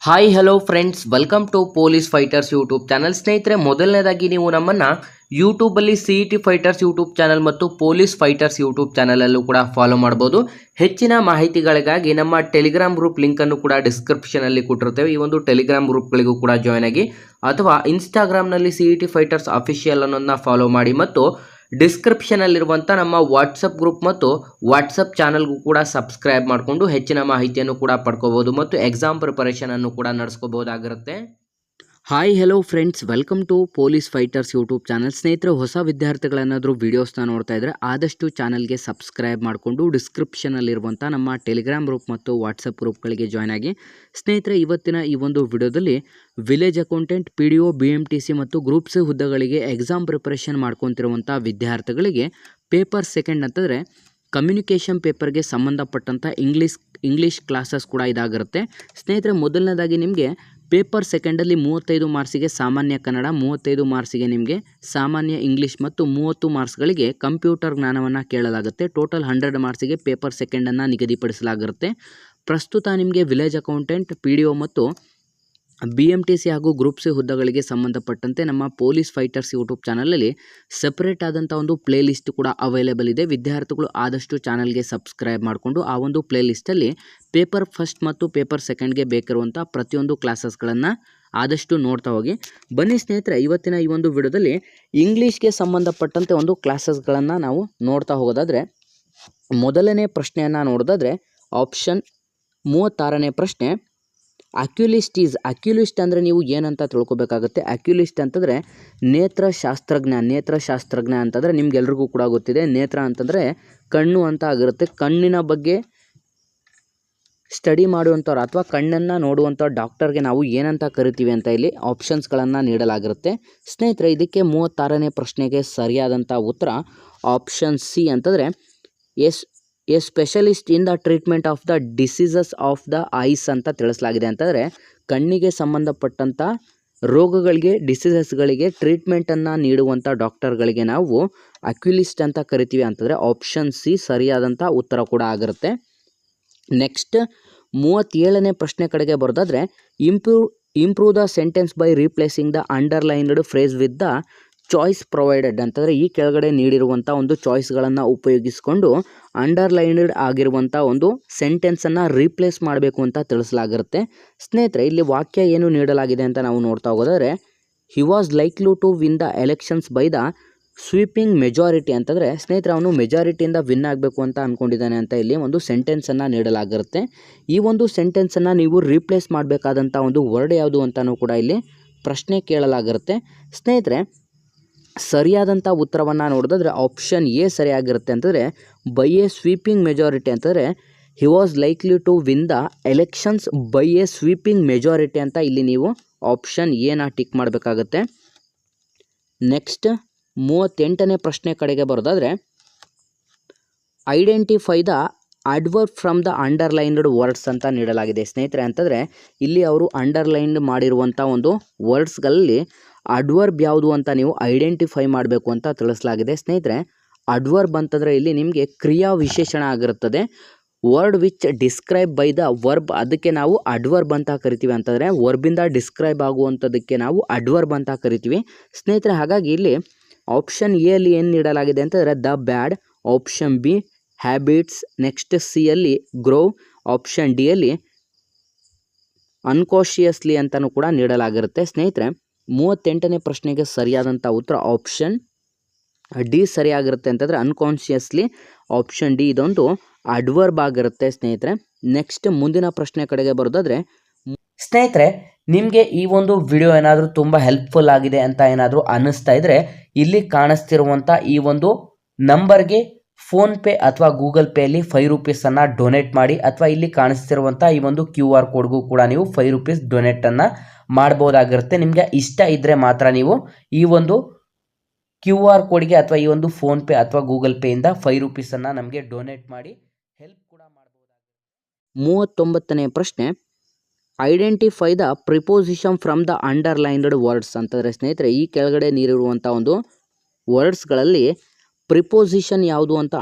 Hi hello friends, welcome to police fighters YouTube channel. ಸ್ನೇಹಿತರೆ, ಮೊದಲನೇದಾಗಿ ನೀವು ನಮ್ಮನ್ನು ಯೂಟ್ಯೂಬಲ್ಲಿ CET ಫೈಟರ್ಸ್ ಯೂಟ್ಯೂಬ್ ಚಾನಲ್ ಮತ್ತು ಪೊಲೀಸ್ ಫೈಟರ್ಸ್ ಯೂಟ್ಯೂಬ್ ಚಾನಲಲ್ಲೂ ಕೂಡ ಫಾಲೋ ಮಾಡ್ಬೋದು. ಹೆಚ್ಚಿನ ಮಾಹಿತಿಗಳಿಗಾಗಿ ನಮ್ಮ ಟೆಲಿಗ್ರಾಮ್ ಗ್ರೂಪ್ ಲಿಂಕನ್ನು ಕೂಡ ಡಿಸ್ಕ್ರಿಪ್ಷನಲ್ಲಿ ಕೊಟ್ಟಿರ್ತೇವೆ. ಈ ಒಂದು ಟೆಲಿಗ್ರಾಮ್ ಗ್ರೂಪ್ಗಳಿಗೂ ಕೂಡ ಜಾಯ್ನ್ ಆಗಿ, ಅಥವಾ ಇನ್ಸ್ಟಾಗ್ರಾಮ್ನಲ್ಲಿ CET ಫೈಟರ್ಸ್ ಅಫಿಷಿಯಲ್ ಅನ್ನೋದನ್ನ ಫಾಲೋ ಮಾಡಿ, ಮತ್ತು ಡಿಸ್ಕ್ರಿಪ್ಷನಲ್ಲಿರುವಂಥ ನಮ್ಮ ವಾಟ್ಸಪ್ ಗ್ರೂಪ್ ಮತ್ತು ವಾಟ್ಸಪ್ ಚಾನಲ್ಗೂ ಕೂಡ ಸಬ್ಸ್ಕ್ರೈಬ್ ಮಾಡಿಕೊಂಡು ಹೆಚ್ಚಿನ ಮಾಹಿತಿಯನ್ನು ಕೂಡ ಪಡ್ಕೋಬೋದು ಮತ್ತು ಎಕ್ಸಾಮ್ ಪ್ರಿಪರೇಷನನ್ನು ಕೂಡ ನಡೆಸ್ಕೋಬೋದಾಗಿರುತ್ತೆ. Hi hello friends, welcome to police fighters YouTube channel. ಸ್ನೇಹಿತರೆ, ಹೊಸ ವಿದ್ಯಾರ್ಥಿಗಳೇನಾದರೂ ವೀಡಿಯೋಸ್ನ ನೋಡ್ತಾ ಇದ್ದರೆ ಆದಷ್ಟು ಚಾನಲ್ಗೆ ಸಬ್ಸ್ಕ್ರೈಬ್ ಮಾಡಿಕೊಂಡು ಡಿಸ್ಕ್ರಿಪ್ಷನಲ್ಲಿರುವಂಥ ನಮ್ಮ ಟೆಲಿಗ್ರಾಮ್ ಗ್ರೂಪ್ ಮತ್ತು ವಾಟ್ಸಪ್ ಗ್ರೂಪ್ಗಳಿಗೆ ಜಾಯ್ನ್ ಆಗಿ. ಸ್ನೇಹಿತರೆ, ಇವತ್ತಿನ ಈ ಒಂದು ವಿಡಿಯೋದಲ್ಲಿ ವಿಲೇಜ್ ಅಕೌಂಟೆಂಟ್, PDO, BMTC ಮತ್ತು ಗ್ರೂಪ್ ಸಿ ಹುದ್ದೆಗಳಿಗೆ ಎಕ್ಸಾಮ್ ಪ್ರಿಪರೇಷನ್ ಮಾಡ್ಕೊತಿರುವಂಥ ವಿದ್ಯಾರ್ಥಿಗಳಿಗೆ ಪೇಪರ್ ಸೆಕೆಂಡ್ ಅಂತಂದರೆ ಕಮ್ಯುನಿಕೇಷನ್ ಪೇಪರ್ಗೆ ಸಂಬಂಧಪಟ್ಟಂಥ ಇಂಗ್ಲೀಷ್ ಕ್ಲಾಸಸ್ ಕೂಡ ಇದಾಗಿರುತ್ತೆ. ಸ್ನೇಹಿತರೆ, ಮೊದಲನೇದಾಗಿ ನಿಮಗೆ ಪೇಪರ್ ಸೆಕೆಂಡಲ್ಲಿ 35 ಮಾರ್ಕ್ಸಿಗೆ ಸಾಮಾನ್ಯ ಕನ್ನಡ, 35 ಮಾರ್ಕ್ಸಿಗೆ ನಿಮಗೆ ಸಾಮಾನ್ಯ ಇಂಗ್ಲೀಷ್ ಮತ್ತು 30 ಮಾರ್ಕ್ಸ್ಗಳಿಗೆ ಕಂಪ್ಯೂಟರ್ ಜ್ಞಾನವನ್ನು ಕೇಳಲಾಗುತ್ತೆ. Total 100 ಮಾರ್ಕ್ಸಿಗೆ paper ಸೆಕೆಂಡನ್ನು ನಿಗದಿಪಡಿಸಲಾಗಿರುತ್ತೆ. ಪ್ರಸ್ತುತ ನಿಮಗೆ ವಿಲೇಜ್ ಅಕೌಂಟೆಂಟ್, PDO ಮತ್ತು BMTC ಹಾಗೂ ಗ್ರೂಪ್ ಸಿ ಹುದ್ದೆಗಳಿಗೆ ಸಂಬಂಧಪಟ್ಟಂತೆ ನಮ್ಮ ಪೊಲೀಸ್ ಫೈಟರ್ಸ್ ಯೂಟ್ಯೂಬ್ ಚಾನಲಲ್ಲಿ ಸೆಪರೇಟ್ ಆದಂಥ ಒಂದು ಪ್ಲೇ ಲಿಸ್ಟ್ ಕೂಡ ಅವೈಲೇಬಲ್ ಇದೆ. ವಿದ್ಯಾರ್ಥಿಗಳು ಆದಷ್ಟು ಚಾನಲ್ಗೆ ಸಬ್ಸ್ಕ್ರೈಬ್ ಮಾಡಿಕೊಂಡು ಆ ಒಂದು ಪ್ಲೇ ಲಿಸ್ಟಲ್ಲಿ ಪೇಪರ್ ಫಸ್ಟ್ ಮತ್ತು ಪೇಪರ್ ಸೆಕೆಂಡ್ಗೆ ಬೇಕಿರುವಂಥ ಪ್ರತಿಯೊಂದು ಕ್ಲಾಸಸ್ಗಳನ್ನು ಆದಷ್ಟು ನೋಡ್ತಾ ಹೋಗಿ. ಬನ್ನಿ ಸ್ನೇಹಿತರೆ, ಇವತ್ತಿನ ಈ ಒಂದು ವಿಡಿಯೋದಲ್ಲಿ ಇಂಗ್ಲೀಷ್ಗೆ ಸಂಬಂಧಪಟ್ಟಂತೆ ಒಂದು ಕ್ಲಾಸಸ್ಗಳನ್ನು ನಾವು ನೋಡ್ತಾ ಹೋಗೋದಾದರೆ, ಮೊದಲನೇ ಪ್ರಶ್ನೆಯನ್ನು ನೋಡೋದಾದರೆ ಆಪ್ಷನ್ 36ನೇ ಪ್ರಶ್ನೆ, ಅಕ್ಯುಲಿಸ್ಟ್ ಅಂದರೆ ನೀವು ಏನಂತ ತಿಳ್ಕೊಬೇಕಾಗುತ್ತೆ. ಅಕ್ಯುಲಿಸ್ಟ್ ಅಂತಂದರೆ ನೇತ್ರಶಾಸ್ತ್ರಜ್ಞ ಅಂತಂದರೆ ನಿಮ್ಗೆಲ್ರಿಗೂ ಕೂಡ ಗೊತ್ತಿದೆ. ನೇತ್ರ ಅಂತಂದರೆ ಕಣ್ಣು ಅಂತ ಆಗಿರುತ್ತೆ. ಕಣ್ಣಿನ ಬಗ್ಗೆ ಸ್ಟಡಿ ಮಾಡುವಂಥವ್ರು ಅಥವಾ ಕಣ್ಣನ್ನು ನೋಡುವಂಥ ಡಾಕ್ಟರ್ಗೆ ನಾವು ಏನಂತ ಕರಿತೀವಿ ಅಂತ ಇಲ್ಲಿ ಆಪ್ಷನ್ಸ್ಗಳನ್ನು ನೀಡಲಾಗಿರುತ್ತೆ. ಸ್ನೇಹಿತರೆ, ಇದಕ್ಕೆ 36ನೇ ಪ್ರಶ್ನೆಗೆ ಸರಿಯಾದಂಥ ಉತ್ತರ ಆಪ್ಷನ್ ಸಿ ಅಂತಂದರೆ A specialist in the treatment of the diseases of the ice ಅಂತ ತಿಳಿಸಲಾಗಿದೆ. ಅಂತಂದರೆ ಕಣ್ಣಿಗೆ ಸಂಬಂಧಪಟ್ಟಂಥ ರೋಗಗಳಿಗೆ, ಡಿಸೀಸಸ್ಗಳಿಗೆ ಟ್ರೀಟ್ಮೆಂಟನ್ನು ನೀಡುವಂಥ ಡಾಕ್ಟರ್ಗಳಿಗೆ ನಾವು ಅಕ್ಯುಲಿಸ್ಟ್ ಅಂತ ಕರಿತೀವಿ. ಅಂತಂದರೆ ಆಪ್ಷನ್ ಸಿ ಸರಿಯಾದಂಥ ಉತ್ತರ ಕೂಡ ಆಗಿರುತ್ತೆ. ನೆಕ್ಸ್ಟ್ 37ನೇ ಪ್ರಶ್ನೆ ಕಡೆಗೆ ಬರೋದಾದರೆ, improve the sentence by replacing the underlined phrase with the choice provided ಅಂತಂದರೆ ಈ ಕೆಳಗಡೆ ನೀಡಿರುವಂಥ ಒಂದು ಚಾಯ್ಸ್ಗಳನ್ನು ಉಪಯೋಗಿಸಿಕೊಂಡು ಅಂಡರ್ಲೈನ್ಡ್ ಆಗಿರುವಂಥ ಒಂದು ಸೆಂಟೆನ್ಸನ್ನು ರೀಪ್ಲೇಸ್ ಮಾಡಬೇಕು ಅಂತ ತಿಳಿಸಲಾಗಿರುತ್ತೆ. ಸ್ನೇಹಿತರೆ, ಇಲ್ಲಿ ವಾಕ್ಯ ಏನು ನೀಡಲಾಗಿದೆ ಅಂತ ನಾವು ನೋಡ್ತಾ ಹೋಗೋದಾದರೆ, he was likely to win the elections by the sweeping majority ಅಂತಂದರೆ ಸ್ನೇಹಿತರೆ, ಅವನು ಮೆಜಾರಿಟಿಯಿಂದ ವಿನ್ ಆಗಬೇಕು ಅಂತ ಅಂದ್ಕೊಂಡಿದ್ದಾನೆ ಅಂತ ಇಲ್ಲಿ ಒಂದು ಸೆಂಟೆನ್ಸನ್ನು ನೀಡಲಾಗಿರುತ್ತೆ. ಈ ಒಂದು ಸೆಂಟೆನ್ಸನ್ನು ನೀವು ರೀಪ್ಲೇಸ್ ಮಾಡಬೇಕಾದಂಥ ಒಂದು ವರ್ಡ್ ಯಾವುದು ಅಂತಲೂ ಕೂಡ ಇಲ್ಲಿ ಪ್ರಶ್ನೆ ಕೇಳಲಾಗಿರುತ್ತೆ. ಸ್ನೇಹಿತರೆ, ಸರಿಯಾದಂಥ ಉತ್ತರವನ್ನು ನೋಡಿದ್ರೆ ಆಪ್ಷನ್ ಎ ಸರಿಯಾಗಿರುತ್ತೆ. ಅಂತಂದರೆ ಬೈ ಎ ಸ್ವೀಪಿಂಗ್ ಮೆಜಾರಿಟಿ ಅಂತಂದರೆ he was likely to win the elections by a sweeping majority ಅಂತ ಇಲ್ಲಿ ನೀವು ಆಪ್ಷನ್ ಎನ ಟಿಕ್ ಮಾಡಬೇಕಾಗತ್ತೆ. ನೆಕ್ಸ್ಟ್ 38ನೇ ಪ್ರಶ್ನೆ ಕಡೆಗೆ ಬರೋದಾದರೆ, identify the adverb from the underlined words ಅಂತ ನೀಡಲಾಗಿದೆ. ಸ್ನೇಹಿತರೆ, ಅಂತಂದರೆ ಇಲ್ಲಿ ಅವರು ಅಂಡರ್ಲೈನ್ಡ್ ಮಾಡಿರುವಂಥ ಒಂದು ವರ್ಡ್ಸ್ಗಳಲ್ಲಿ ಅಡ್ವರ್ಬ್ ಯಾವುದು ಅಂತ ನೀವು ಐಡೆಂಟಿಫೈ ಮಾಡಬೇಕು ಅಂತ ತಿಳಿಸಲಾಗಿದೆ. ಸ್ನೇಹಿತರೆ, ಅಡ್ವರ್ಬ್ ಅಂತಂದರೆ ಇಲ್ಲಿ ನಿಮಗೆ ಕ್ರಿಯಾ ವಿಶೇಷಣ ಆಗಿರುತ್ತದೆ. Word which describe by the verb, ಅದಕ್ಕೆ ನಾವು ಅಡ್ವರ್ಬ್ ಅಂತ ಕರಿತೀವಿ. ಅಂತಂದರೆ ವರ್ಬಿಂದ ಡಿಸ್ಕ್ರೈಬ್ ಆಗುವಂಥದ್ದಕ್ಕೆ ನಾವು ಅಡ್ವರ್ಬ್ ಅಂತ ಕರಿತೀವಿ. ಸ್ನೇಹಿತರೆ, ಹಾಗಾಗಿ ಇಲ್ಲಿ ಆಪ್ಷನ್ ಎ ಅಲ್ಲಿ ಏನು ನೀಡಲಾಗಿದೆ ಅಂತಂದರೆ the bad, option B habits, next C ಅಲ್ಲಿ ಗ್ರೋ, ಆಪ್ಷನ್ ಡಿ ಅಲ್ಲಿ ಅನ್ಕಾನ್ಷಿಯಸ್ಲಿ ಅಂತಲೂ ಕೂಡ ನೀಡಲಾಗಿರುತ್ತೆ. ಸ್ನೇಹಿತರೆ, 38ನೇ ಪ್ರಶ್ನೆಗೆ ಸರಿಯಾದಂಥ ಉತ್ತರ ಆಪ್ಷನ್ ಡಿ ಸರಿಯಾಗಿರುತ್ತೆ. ಅಂತಂದರೆ ಅನ್ಕಾನ್ಷಿಯಸ್ಲಿ, ಆಪ್ಷನ್ ಡಿ ಇದೊಂದು ಅಡ್ವರ್ಬ್ ಆಗಿರುತ್ತೆ. ಸ್ನೇಹಿತರೆ, ನೆಕ್ಸ್ಟ್ ಮುಂದಿನ ಪ್ರಶ್ನೆ ಕಡೆಗೆ ಬರೋದಾದರೆ, ಸ್ನೇಹಿತರೆ, ನಿಮಗೆ ಈ ಒಂದು ವಿಡಿಯೋ ಏನಾದರೂ ತುಂಬ ಹೆಲ್ಪ್ಫುಲ್ ಆಗಿದೆ ಅಂತ ಏನಾದರೂ ಅನ್ನಿಸ್ತಾ ಇದ್ದರೆ ಇಲ್ಲಿ ಕಾಣಿಸ್ತಿರುವಂಥ ಈ ಒಂದು ನಂಬರ್ಗೆ ಫೋನ್ಪೇ ಅಥವಾ ಗೂಗಲ್ ಪೇಯಲ್ಲಿ 5 ರೂಪೀಸನ್ನು ಡೊನೇಟ್ ಮಾಡಿ, ಅಥವಾ ಇಲ್ಲಿ ಕಾಣಿಸ್ತಿರುವಂಥ ಈ ಒಂದು QR ಕೋಡ್ಗೂ ಕೂಡ ನೀವು 5 ರೂಪೀಸ್ ಡೊನೇಟನ್ನು ಮಾಡ್ಬೋದಾಗಿರುತ್ತೆ. ನಿಮಗೆ ಇಷ್ಟ ಇದ್ದರೆ ಮಾತ್ರ ನೀವು ಈ ಒಂದು QR ಕೋಡ್ಗೆ ಅಥವಾ ಈ ಒಂದು ಫೋನ್ಪೇ ಅಥವಾ ಗೂಗಲ್ ಪೇಯಿಂದ 5 ರೂಪೀಸನ್ನು ನಮಗೆ ಡೊನೇಟ್ ಮಾಡಿ ಹೆಲ್ಪ್ ಕೂಡ ಮಾಡ್ಬೋದಾಗಿರುತ್ತೆ. 39ನೇ ಪ್ರಶ್ನೆ, identify the preposition from the underlined words ಅಂತಂದರೆ ಸ್ನೇಹಿತರೆ, ಈ ಕೆಳಗಡೆ ನೀಡಿರುವಂಥ ಒಂದು ವರ್ಡ್ಸ್ಗಳಲ್ಲಿ ಪ್ರಿಪೋಸಿಷನ್ ಯಾವುದು ಅಂತ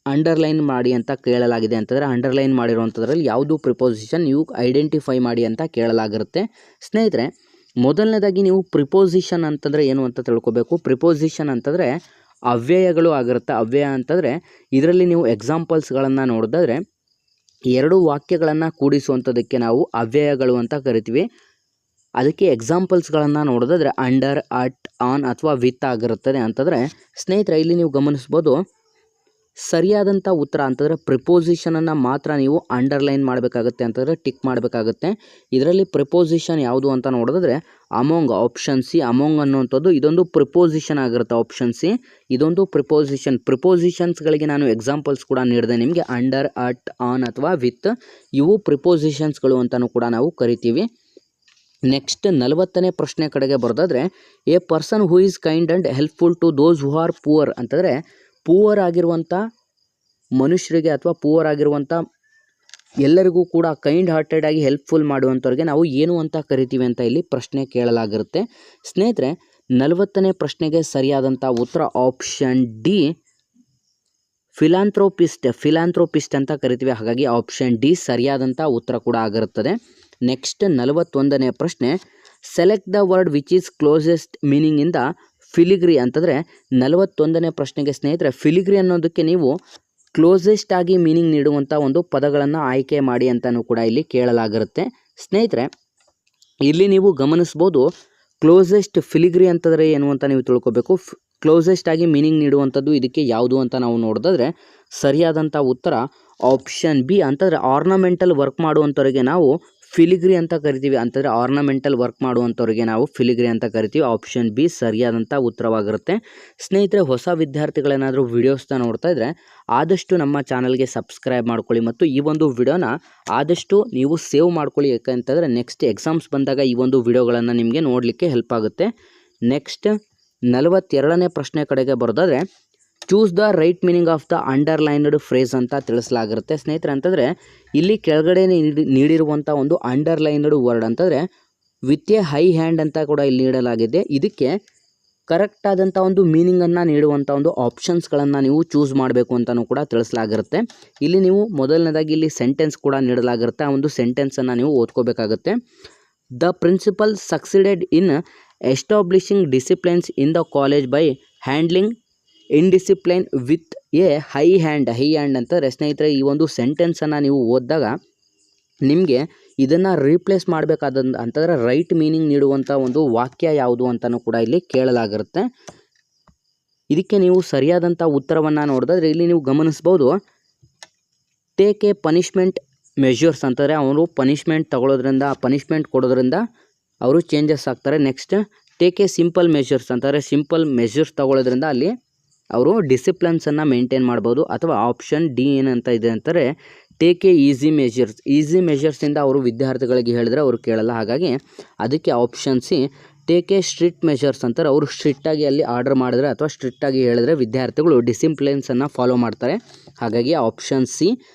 ಅಂಡರ್ಲೈನ್ ಮಾಡಿ ಅಂತ ಕೇಳಲಾಗಿದೆ ಅಂತಂದರೆ ಅಂಡರ್ಲೈನ್ ಮಾಡಿರುವಂಥದ್ರಲ್ಲಿ ಯಾವುದು ಪ್ರಿಪೋಸಿಷನ್ ನೀವು ಐಡೆಂಟಿಫೈ ಮಾಡಿ ಅಂತ ಕೇಳಲಾಗಿರುತ್ತೆ. ಸ್ನೇಹಿತರೆ, ಮೊದಲನೇದಾಗಿ ನೀವು ಪ್ರಿಪೋಸಿಷನ್ ಅಂತಂದರೆ ಏನು ಅಂತ ತಿಳ್ಕೊಬೇಕು. ಪ್ರಿಪೋಸಿಷನ್ ಅಂತಂದರೆ ಅವ್ಯಯಗಳು ಆಗಿರುತ್ತೆ. ಅವ್ಯಯ ಅಂತಂದರೆ ಇದರಲ್ಲಿ ನೀವು ಎಕ್ಸಾಂಪಲ್ಸ್ಗಳನ್ನು ನೋಡಿದ್ರೆ 2 ವಾಕ್ಯಗಳನ್ನು ಕೂಡಿಸುವಂಥದ್ದಕ್ಕೆ ನಾವು ಅವ್ಯಯಗಳು ಅಂತ ಕರಿತೀವಿ. ಅದಕ್ಕೆ ಎಕ್ಸಾಂಪಲ್ಸ್ಗಳನ್ನು ನೋಡೋದಾದರೆ ಅಂಡರ್, ಅಟ್, ಆನ್ ಅಥವಾ ವಿತ್ ಆಗಿರುತ್ತದೆ ಅಂತಂದರೆ ಸ್ನೇಹಿತರೆ, ಇಲ್ಲಿ ನೀವು ಗಮನಿಸ್ಬೋದು ಸರಿಯಾದಂಥ ಉತ್ತರ ಅಂತಂದರೆ ಪ್ರಿಪೋಸಿಷನನ್ನು ಮಾತ್ರ ನೀವು ಅಂಡರ್ಲೈನ್ ಮಾಡಬೇಕಾಗುತ್ತೆ ಅಂತಂದರೆ ಟಿಕ್ ಮಾಡಬೇಕಾಗುತ್ತೆ. ಇದರಲ್ಲಿ ಪ್ರಿಪೋಸಿಷನ್ ಯಾವುದು ಅಂತ ನೋಡಿದ್ರೆ ಅಮೋಂಗ್, ಆಪ್ಷನ್ ಸಿ ಅಮೋಂಗ್ ಅನ್ನುವಂಥದ್ದು ಇದೊಂದು ಪ್ರಿಪೋಸಿಷನ್ ಆಗಿರುತ್ತೆ. ಆಪ್ಷನ್ ಸಿ ಇದೊಂದು ಪ್ರಿಪೋಸಿಷನ್. ಪ್ರಿಪೋಸಿಷನ್ಸ್ಗಳಿಗೆ ನಾನು ಎಕ್ಸಾಂಪಲ್ಸ್ ಕೂಡ ನೀಡಿದೆ ನಿಮಗೆ. ಅಂಡರ್, ಅಟ್, ಆನ್ ಅಥವಾ ವಿತ್ ಇವು ಪ್ರಿಪೋಸಿಷನ್ಸ್ಗಳು ಅಂತಲೂ ಕೂಡ ನಾವು ಕರಿತೀವಿ. ನೆಕ್ಸ್ಟ್ 40ನೇ ಪ್ರಶ್ನೆ ಕಡೆಗೆ ಬರೋದಾದರೆ a person who is kind and helpful to those who are poor ಅಂತಂದರೆ ಪೂವರ್ ಆಗಿರುವಂಥ ಮನುಷ್ಯರಿಗೆ ಅಥವಾ ಪೂವರ್ ಆಗಿರುವಂಥ ಎಲ್ಲರಿಗೂ ಕೂಡ ಕೈಂಡ್ ಹಾರ್ಟೆಡ್ ಆಗಿ ಹೆಲ್ಪ್ಫುಲ್ ಮಾಡುವಂಥವ್ರಿಗೆ ನಾವು ಏನು ಅಂತ ಕರಿತೀವಿ ಅಂತ ಇಲ್ಲಿ ಪ್ರಶ್ನೆ ಕೇಳಲಾಗಿರುತ್ತೆ. ಸ್ನೇಹಿತರೆ, 40ನೇ ಪ್ರಶ್ನೆಗೆ ಸರಿಯಾದಂಥ ಉತ್ತರ ಆಪ್ಷನ್ ಡಿ ಫಿಲಾಂಥ್ರೋಪಿಸ್ಟ್ ಅಂತ ಕರಿತೀವಿ. ಹಾಗಾಗಿ ಆಪ್ಷನ್ ಡಿ ಸರಿಯಾದಂಥ ಉತ್ತರ ಕೂಡ ಆಗಿರುತ್ತದೆ. ನೆಕ್ಸ್ಟ್ 41ನೇ ಪ್ರಶ್ನೆ select the word which is closest meaning in the filigree ಅಂತಂದರೆ 41ನೇ ಪ್ರಶ್ನೆಗೆ ಸ್ನೇಹಿತರೆ ಫಿಲಿಗ್ರಿ ಅನ್ನೋದಕ್ಕೆ ನೀವು ಕ್ಲೋಸೆಸ್ಟ್ ಆಗಿ ಮೀನಿಂಗ್ ನೀಡುವಂಥ ಒಂದು ಪದಗಳನ್ನು ಆಯ್ಕೆ ಮಾಡಿ ಅಂತಲೂ ಕೂಡ ಇಲ್ಲಿ ಕೇಳಲಾಗಿರುತ್ತೆ. ಸ್ನೇಹಿತರೆ, ಇಲ್ಲಿ ನೀವು ಗಮನಿಸ್ಬೋದು ಕ್ಲೋಸೆಸ್ಟ್ ಫಿಲಿಗ್ರಿ ಅಂತಂದರೆ ಏನು ಅಂತ ನೀವು ತಿಳ್ಕೊಬೇಕು. ಕ್ಲೋಸೆಸ್ಟ್ ಆಗಿ ಮೀನಿಂಗ್ ನೀಡುವಂಥದ್ದು ಇದಕ್ಕೆ ಯಾವುದು ಅಂತ ನಾವು ನೋಡಿದ್ರೆ ಸರಿಯಾದಂಥ ಉತ್ತರ ಆಪ್ಷನ್ ಬಿ ಅಂತಂದರೆ ಆರ್ನಮೆಂಟಲ್ ವರ್ಕ್ ಮಾಡುವಂಥವ್ರಿಗೆ ನಾವು ಫಿಲಿಗ್ರಿ ಅಂತ ಕರಿತೀವಿ. ಅಂತಂದರೆ ಆರ್ನಮೆಂಟಲ್ ವರ್ಕ್ ಮಾಡುವಂಥವ್ರಿಗೆ ನಾವು ಫಿಲಿಗ್ರಿ ಅಂತ ಕರಿತೀವಿ. ಆಪ್ಷನ್ ಬಿ ಸರಿಯಾದಂಥ ಉತ್ತರವಾಗಿರುತ್ತೆ. ಸ್ನೇಹಿತರೆ, ಹೊಸ ವಿದ್ಯಾರ್ಥಿಗಳೇನಾದರೂ ವೀಡಿಯೋಸ್ನ ನೋಡ್ತಾ ಇದ್ದರೆ ಆದಷ್ಟು ನಮ್ಮ ಚಾನಲ್ಗೆ ಸಬ್ಸ್ಕ್ರೈಬ್ ಮಾಡ್ಕೊಳ್ಳಿ ಮತ್ತು ಈ ಒಂದು ವಿಡಿಯೋನ ಆದಷ್ಟು ನೀವು ಸೇವ್ ಮಾಡ್ಕೊಳ್ಳಿ. ಯಾಕಂತಂದರೆ ನೆಕ್ಸ್ಟ್ ಎಕ್ಸಾಮ್ಸ್ ಬಂದಾಗ ಈ ಒಂದು ವಿಡಿಯೋಗಳನ್ನು ನಿಮಗೆ ನೋಡಲಿಕ್ಕೆ ಹೆಲ್ಪ್ ಆಗುತ್ತೆ. ನೆಕ್ಸ್ಟ್ 42ನೇ ಪ್ರಶ್ನೆ ಕಡೆಗೆ ಬರೋದಾದರೆ choose the right meaning of the underlined phrase ಅಂತ ತಿಳಿಸಲಾಗಿರುತ್ತೆ. ಸ್ನೇಹಿತರೆ, ಅಂತಂದರೆ ಇಲ್ಲಿ ಕೆಳಗಡೆ ನೀಡಿರುವಂಥ ಒಂದು ಅಂಡರ್ಲೈನ್ಡ್ ವರ್ಡ್ ಅಂತಂದರೆ ವಿತ್ ಎ ಹೈ ಹ್ಯಾಂಡ್ ಅಂತ ಕೂಡ ಇಲ್ಲಿ ನೀಡಲಾಗಿದೆ. ಇದಕ್ಕೆ ಕರೆಕ್ಟ್ ಆದಂಥ ಒಂದು ಮೀನಿಂಗನ್ನು ನೀಡುವಂಥ ಒಂದು ಆಪ್ಷನ್ಸ್ಗಳನ್ನು ನೀವು ಚೂಸ್ ಮಾಡಬೇಕು ಅಂತಲೂ ಕೂಡ ತಿಳಿಸಲಾಗಿರುತ್ತೆ. ಇಲ್ಲಿ ನೀವು ಮೊದಲನೇದಾಗಿ ಇಲ್ಲಿ ಸೆಂಟೆನ್ಸ್ ಕೂಡ ನೀಡಲಾಗಿರುತ್ತೆ. ಆ ಒಂದು ಸೆಂಟೆನ್ಸನ್ನು ನೀವು ಓದ್ಕೋಬೇಕಾಗುತ್ತೆ. The principal succeeded in establishing disciplines in the college by handling indiscipline with a high hand ಅಂತಂದರೆ ಸ್ನೇಹಿತರೆ ಈ ಒಂದು ಸೆಂಟೆನ್ಸನ್ನು ನೀವು ಓದಿದಾಗ ನಿಮಗೆ ಇದನ್ನು ರೀಪ್ಲೇಸ್ ಮಾಡಬೇಕಾದಂತ ಅಂತಂದರೆ ರೈಟ್ ಮೀನಿಂಗ್ ನೀಡುವಂಥ ಒಂದು ವಾಕ್ಯ ಯಾವುದು ಅಂತಲೂ ಕೂಡ ಇಲ್ಲಿ ಕೇಳಲಾಗಿರುತ್ತೆ. ಇದಕ್ಕೆ ನೀವು ಸರಿಯಾದಂಥ ಉತ್ತರವನ್ನು ನೋಡಿದ್ರೆ ಇಲ್ಲಿ ನೀವು ಗಮನಿಸ್ಬೋದು ಟೇಕ್ ಎ ಪನಿಷ್ಮೆಂಟ್ ಮೆಷರ್ಸ್ ಅಂತಂದರೆ ಅವರು ಪನಿಷ್ಮೆಂಟ್ ತಗೊಳ್ಳೋದ್ರಿಂದ ಪನಿಷ್ಮೆಂಟ್ ಕೊಡೋದ್ರಿಂದ ಅವರು ಚೇಂಜಸ್ ಆಗ್ತಾರೆ. Next take A simple measures ಅಂತಂದರೆ ಸಿಂಪಲ್ ಮೆಷರ್ಸ್ ತಗೊಳ್ಳೋದ್ರಿಂದ ಅಲ್ಲಿ ಅವರು ಡಿಸಿಪ್ಲಿನ್ಸನ್ನು ಮೇಂಟೈನ್ ಮಾಡ್ಬೋದು. ಅಥವಾ ಆಪ್ಷನ್ ಡಿ ಏನಂತ ಇದೆ ಅಂತಾರೆ ಟೇಕ್ ಎ ಈಸಿ ಮೆಷರ್ಸಿಂದ ಅವರು ವಿದ್ಯಾರ್ಥಿಗಳಿಗೆ ಹೇಳಿದ್ರೆ ಅವರು ಕೇಳಲ್ಲ. ಹಾಗಾಗಿ ಅದಕ್ಕೆ option C take A strict measures ಅಂತಾರೆ. ಅವರು ಸ್ಟ್ರಿಕ್ಟಾಗಿ ಅಲ್ಲಿ ಆರ್ಡರ್ ಮಾಡಿದ್ರೆ ಅಥವಾ ಸ್ಟ್ರಿಕ್ಟಾಗಿ ಹೇಳಿದ್ರೆ ವಿದ್ಯಾರ್ಥಿಗಳು ಡಿಸಿಪ್ಲಿನ್ಸನ್ನು ಫಾಲೋ ಮಾಡ್ತಾರೆ. ಹಾಗಾಗಿ ಆಪ್ಷನ್ ಸಿ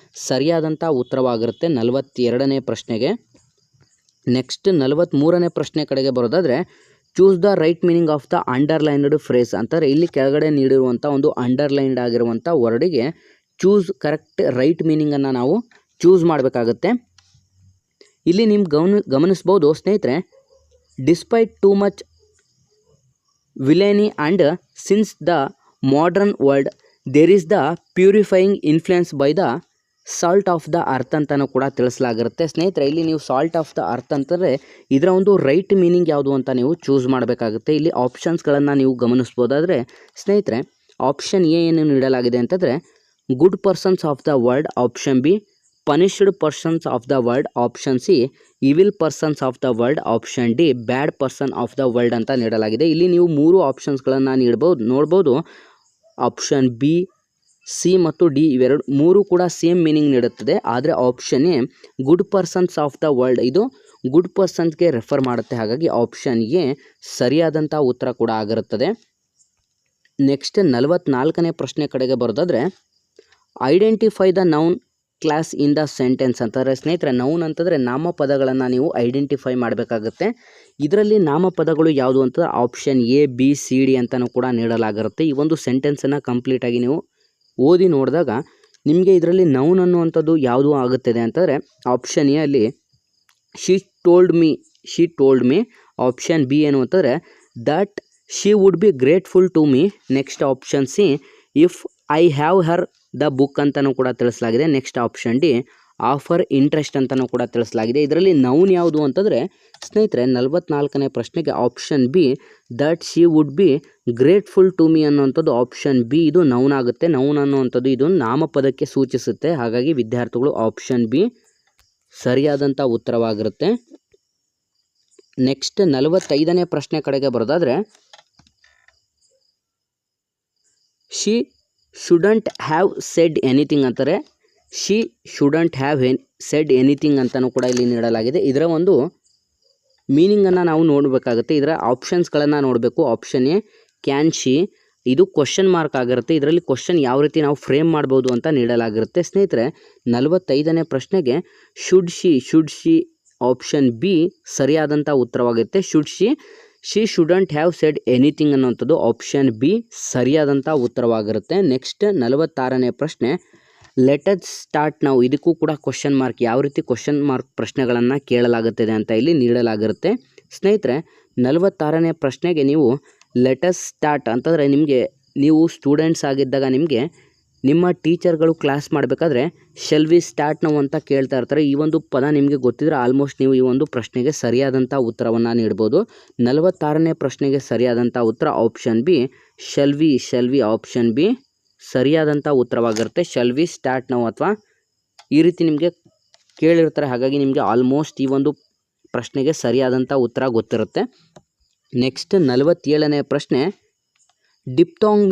ಸರಿಯಾದಂಥ ಉತ್ತರವಾಗಿರುತ್ತೆ 42ನೇ ಪ್ರಶ್ನೆಗೆ. ನೆಕ್ಸ್ಟ್ 43ನೇ ಪ್ರಶ್ನೆ ಕಡೆಗೆ ಬರೋದಾದರೆ choose the right meaning of the underlined phrase ಅಂತಾರೆ. ಇಲ್ಲಿ ಕೆಳಗಡೆ ನೀಡಿರುವಂಥ ಒಂದು ಅಂಡರ್ಲೈನ್ಡ್ ಆಗಿರುವಂಥ ವರ್ಡಿಗೆ ಚೂಸ್ ಕರೆಕ್ಟ್ ರೈಟ್ ಮೀನಿಂಗನ್ನು ನಾವು ಚೂಸ್ ಮಾಡಬೇಕಾಗುತ್ತೆ. ಇಲ್ಲಿ ನಿಮ್ಮ ಗಮನಿಸ್ಬೋದು ಸ್ನೇಹಿತರೆ, despite too much villainy and sins the modern world there is the purifying influence by the salt of the earth ಅಂತಲೂ ಕೂಡ ತಿಳಿಸಲಾಗಿರುತ್ತೆ. ಸ್ನೇಹಿತರೆ, ಇಲ್ಲಿ ನೀವು ಸಾಲ್ಟ್ ಆಫ್ ದ ಅರ್ತ್ ಅಂತಂದರೆ ಇದರ ಒಂದು ರೈಟ್ ಮೀನಿಂಗ್ ಯಾವುದು ಅಂತ ನೀವು ಚೂಸ್ ಮಾಡಬೇಕಾಗುತ್ತೆ. ಇಲ್ಲಿ ಆಪ್ಷನ್ಸ್ಗಳನ್ನು ನೀವು ಗಮನಿಸ್ಬೋದಾದರೆ ಸ್ನೇಹಿತರೆ, ಆಪ್ಷನ್ ಎ ಏನು ನೀಡಲಾಗಿದೆ ಅಂತಂದರೆ good persons of the world, option B punished persons of the world, option C evil persons of the world, option D bad person of the world ಅಂತ ನೀಡಲಾಗಿದೆ. ಇಲ್ಲಿ ನೀವು 3 ಆಪ್ಷನ್ಸ್ಗಳನ್ನು ನೋಡ್ಬೋದು. ಆಪ್ಷನ್ ಬಿ, ಸಿ ಮತ್ತು D ಇವೆರಡು 3 ಕೂಡ ಸೇಮ್ ಮೀನಿಂಗ್ ನೀಡುತ್ತದೆ. ಆದರೆ option A good persons of the world ಇದು ಗುಡ್ ಪರ್ಸನ್ಸ್ಗೆ ರೆಫರ್ ಮಾಡುತ್ತೆ. ಹಾಗಾಗಿ ಆಪ್ಷನ್ ಎ ಸರಿಯಾದಂಥ ಉತ್ತರ ಕೂಡ ಆಗಿರುತ್ತದೆ. ನೆಕ್ಸ್ಟ್ 44ನೇ ಪ್ರಶ್ನೆ ಕಡೆಗೆ ಬರೋದಾದರೆ identify the noun class in the sentence ಅಂತಾರೆ. ಸ್ನೇಹಿತರೆ, ನೌನ್ ಅಂತಂದರೆ ನಾಮಪದಗಳನ್ನು ನೀವು ಐಡೆಂಟಿಫೈ ಮಾಡಬೇಕಾಗುತ್ತೆ. ಇದರಲ್ಲಿ ನಾಮಪದಗಳು ಯಾವುದು ಅಂತಂದರೆ option A, B, C, D ಅಂತಲೂ ಕೂಡ ನೀಡಲಾಗಿರುತ್ತೆ. ಈ ಒಂದು ಸೆಂಟೆನ್ಸನ್ನು ಕಂಪ್ಲೀಟಾಗಿ ನೀವು ಓದಿ ನೋಡಿದಾಗ ನಿಮಗೆ ಇದರಲ್ಲಿ ನೌನ್ ಅನ್ನುವಂಥದ್ದು ಯಾವುದು ಆಗುತ್ತದೆ ಅಂತಂದರೆ ಆಪ್ಷನ್ ಎ ಅಲ್ಲಿ she told me. Option B ಏನು ಅಂತಂದರೆ that she would be grateful to me. Next option C if I have her the book ಅಂತಲೂ ಕೂಡ ತಿಳಿಸಲಾಗಿದೆ. Next option D offer interest ಅಂತಲೂ ಕೂಡ ತಿಳಿಸಲಾಗಿದೆ. ಇದರಲ್ಲಿ ನೌನ್ ಯಾವುದು ಅಂತಂದರೆ ಸ್ನೇಹಿತರೆ 44ನೇ ಪ್ರಶ್ನೆಗೆ option B that she would be grateful to me ಅನ್ನುವಂಥದ್ದು ಆಪ್ಷನ್ ಬಿ ಇದು ನೌನ್ ಆಗುತ್ತೆ. ನೌನ್ ಅನ್ನುವಂಥದ್ದು ಇದು ನಾಮಪದಕ್ಕೆ ಸೂಚಿಸುತ್ತೆ. ಹಾಗಾಗಿ ವಿದ್ಯಾರ್ಥಿಗಳು ಆಪ್ಷನ್ ಬಿ ಸರಿಯಾದಂಥ ಉತ್ತರವಾಗಿರುತ್ತೆ. ನೆಕ್ಸ್ಟ್ 45ನೇ ಪ್ರಶ್ನೆ ಕಡೆಗೆ ಬರೋದಾದರೆ she shouldn't have said anything ಅಂತಾರೆ. She shouldn't have said anything ಅಂತಲೂ ಕೂಡ ಇಲ್ಲಿ ನೀಡಲಾಗಿದೆ. ಇದರ ಒಂದು ಮೀನಿಂಗನ್ನು ನಾವು ನೋಡಬೇಕಾಗುತ್ತೆ. ಇದರ ಆಪ್ಷನ್ಸ್ಗಳನ್ನು ನೋಡಬೇಕು. ಆಪ್ಷನ್ ಎ ಕ್ಯಾನ್ ಶಿ, ಇದು ಕ್ವಶನ್ ಮಾರ್ಕ್ ಆಗಿರುತ್ತೆ. ಇದರಲ್ಲಿ ಕ್ವಶನ್ ಯಾವ ರೀತಿ ನಾವು ಫ್ರೇಮ್ ಮಾಡ್ಬೋದು ಅಂತ ನೀಡಲಾಗಿರುತ್ತೆ. ಸ್ನೇಹಿತರೆ 45ನೇ ಪ್ರಶ್ನೆಗೆ ಶುಡ್ ಶಿ ಆಪ್ಷನ್ ಬಿ ಸರಿಯಾದಂಥ ಉತ್ತರವಾಗಿರುತ್ತೆ. She shouldn't have said anything ಅನ್ನುವಂಥದ್ದು ಆಪ್ಷನ್ ಬಿ ಸರಿಯಾದಂಥ ಉತ್ತರವಾಗಿರುತ್ತೆ. ನೆಕ್ಸ್ಟ್ 46ನೇ ಪ್ರಶ್ನೆ ಲೆಟಸ್ ಸ್ಟಾರ್ಟ್ ನಾವು, ಇದಕ್ಕೂ ಕೂಡ ಕ್ವಶನ್ ಮಾರ್ಕ್, ಯಾವ ರೀತಿ ಕ್ವಶನ್ ಮಾರ್ಕ್ ಪ್ರಶ್ನೆಗಳನ್ನು ಕೇಳಲಾಗುತ್ತದೆ ಅಂತ ಇಲ್ಲಿ ನೀಡಲಾಗಿರುತ್ತೆ. ಸ್ನೇಹಿತರೆ 46ನೇ ಪ್ರಶ್ನೆಗೆ ನೀವು ಲೆಟಸ್ ಸ್ಟಾರ್ಟ್ ಅಂತಂದರೆ ನೀವು ಸ್ಟೂಡೆಂಟ್ಸ್ ಆಗಿದ್ದಾಗ ನಿಮಗೆ ನಿಮ್ಮ ಟೀಚರ್ಗಳು ಕ್ಲಾಸ್ ಮಾಡಬೇಕಾದ್ರೆ ಶೆಲ್ ವಿ ಸ್ಟಾರ್ಟ್ ನಾವು ಅಂತ ಕೇಳ್ತಾ ಇರ್ತಾರೆ. ಈ ಒಂದು ಪದ ನಿಮಗೆ ಗೊತ್ತಿದ್ರೆ ಆಲ್ಮೋಸ್ಟ್ ನೀವು ಈ ಒಂದು ಪ್ರಶ್ನೆಗೆ ಸರಿಯಾದಂಥ ಉತ್ತರವನ್ನು ನೀಡ್ಬೋದು. 46ನೇ ಪ್ರಶ್ನೆಗೆ ಸರಿಯಾದಂಥ ಉತ್ತರ option B shall we option B ಸರಿಯಾದಂಥ ಉತ್ತರವಾಗಿರುತ್ತೆ. ಶೆಲ್ ವಿ ಸ್ಟಾರ್ಟ್ ನಾವು ಅಥವಾ ಈ ರೀತಿ ನಿಮಗೆ ಕೇಳಿರ್ತಾರೆ. ಹಾಗಾಗಿ ನಿಮಗೆ ಆಲ್ಮೋಸ್ಟ್ ಈ ಒಂದು ಪ್ರಶ್ನೆಗೆ ಸರಿಯಾದಂಥ ಉತ್ತರ ಗೊತ್ತಿರುತ್ತೆ. ನೆಕ್ಸ್ಟ್ 47ನೇ ಪ್ರಶ್ನೆ ಡಿಪ್ಟಾಂಗ್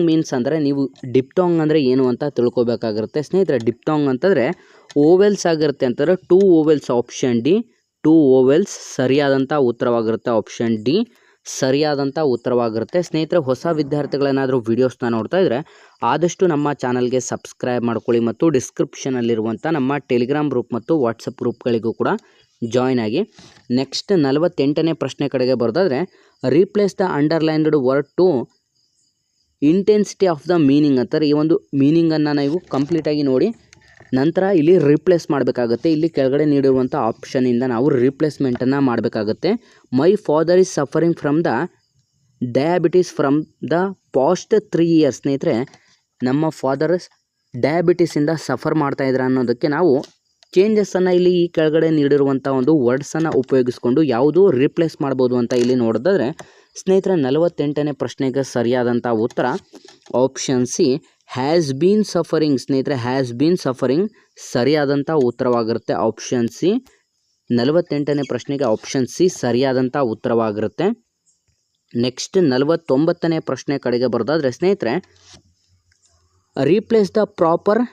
ಮೀನ್ಸ್ ಅಂದರೆ ನೀವು ಡಿಪ್ಟಾಂಗ್ ಅಂದರೆ ಏನು ಅಂತ ತಿಳ್ಕೊಬೇಕಾಗಿರುತ್ತೆ. ಸ್ನೇಹಿತರೆ ಡಿಪ್ಟಾಂಗ್ ಅಂತಂದರೆ ಓವೆಲ್ಸ್ ಆಗಿರುತ್ತೆ ಅಂತಂದರೆ 2 ಓವೆಲ್ಸ್ ಆಪ್ಷನ್ ಡಿ 2 ಓವೆಲ್ಸ್ ಸರಿಯಾದಂಥ ಉತ್ತರವಾಗಿರುತ್ತೆ. ಆಪ್ಷನ್ ಡಿ ಸರಿಯಾದಂಥ ಉತ್ತರವಾಗಿರುತ್ತೆ. ಸ್ನೇಹಿತರೆ ಹೊಸ ವಿದ್ಯಾರ್ಥಿಗಳೇನಾದರೂ ವೀಡಿಯೋಸ್ನ ನೋಡ್ತಾ ಇದ್ದರೆ ಆದಷ್ಟು ನಮ್ಮ ಚಾನಲ್ಗೆ ಸಬ್ಸ್ಕ್ರೈಬ್ ಮಾಡ್ಕೊಳ್ಳಿ ಮತ್ತು ಡಿಸ್ಕ್ರಿಪ್ಷನಲ್ಲಿರುವಂಥ ನಮ್ಮ ಟೆಲಿಗ್ರಾಮ್ ಗ್ರೂಪ್ ಮತ್ತು ವಾಟ್ಸಪ್ ಗ್ರೂಪ್ಗಳಿಗೂ ಕೂಡ ಜಾಯ್ನ್ ಆಗಿ. ನೆಕ್ಸ್ಟ್ 48ನೇ ಪ್ರಶ್ನೆ ಕಡೆಗೆ ಬರೋದಾದರೆ replace the underlined word to intensity of the meaning ಅಂತಾರೆ. ಈ ಒಂದು ಮೀನಿಂಗನ್ನು ನೀವು ಕಂಪ್ಲೀಟಾಗಿ ನೋಡಿ ನಂತರ ಇಲ್ಲಿ ರೀಪ್ಲೇಸ್ ಮಾಡಬೇಕಾಗುತ್ತೆ. ಇಲ್ಲಿ ಕೆಳಗಡೆ ನೀಡಿರುವಂಥ ಆಪ್ಷನಿಂದ ನಾವು ರೀಪ್ಲೇಸ್ಮೆಂಟನ್ನು ಮಾಡಬೇಕಾಗುತ್ತೆ. My father is suffering from the diabetes from the past 3 years. ಸ್ನೇಹಿತರೆ ನಮ್ಮ ಫಾದರ್ ಡಯಾಬಿಟೀಸಿಂದ ಸಫರ್ ಮಾಡ್ತಾ ಇದ್ದಾರೆ ಅನ್ನೋದಕ್ಕೆ ನಾವು ಚೇಂಜಸ್ಸನ್ನು ಇಲ್ಲಿ ಈ ಕೆಳಗಡೆ ನೀಡಿರುವಂಥ ಒಂದು ವರ್ಡ್ಸನ್ನು ಉಪಯೋಗಿಸ್ಕೊಂಡು ಯಾವುದು ರೀಪ್ಲೇಸ್ ಮಾಡ್ಬೋದು ಅಂತ ಇಲ್ಲಿ ನೋಡಿದ್ರೆ ಸ್ನೇಹಿತರೆ 48ನೇ ಪ್ರಶ್ನೆಗೆ ಸರಿಯಾದಂಥ ಉತ್ತರ option C has been suffering. ಸ್ನೇಹಿತರೆ ಹ್ಯಾಸ್ ಬೀನ್ ಸಫರಿಂಗ್ ಸರಿಯಾದಂಥ ಉತ್ತರವಾಗಿರುತ್ತೆ. ಆಪ್ಷನ್ ಸಿ 48ನೇ ಪ್ರಶ್ನೆಗೆ ಆಪ್ಷನ್ ಸಿ ಸರಿಯಾದಂಥ ಉತ್ತರವಾಗಿರುತ್ತೆ. ನೆಕ್ಸ್ಟ್ 49ನೇ ಪ್ರಶ್ನೆ ಕಡೆಗೆ ಬರೋದಾದರೆ ಸ್ನೇಹಿತರೆ ರೀಪ್ಲೇಸ್ ದ ಪ್ರಾಪರ್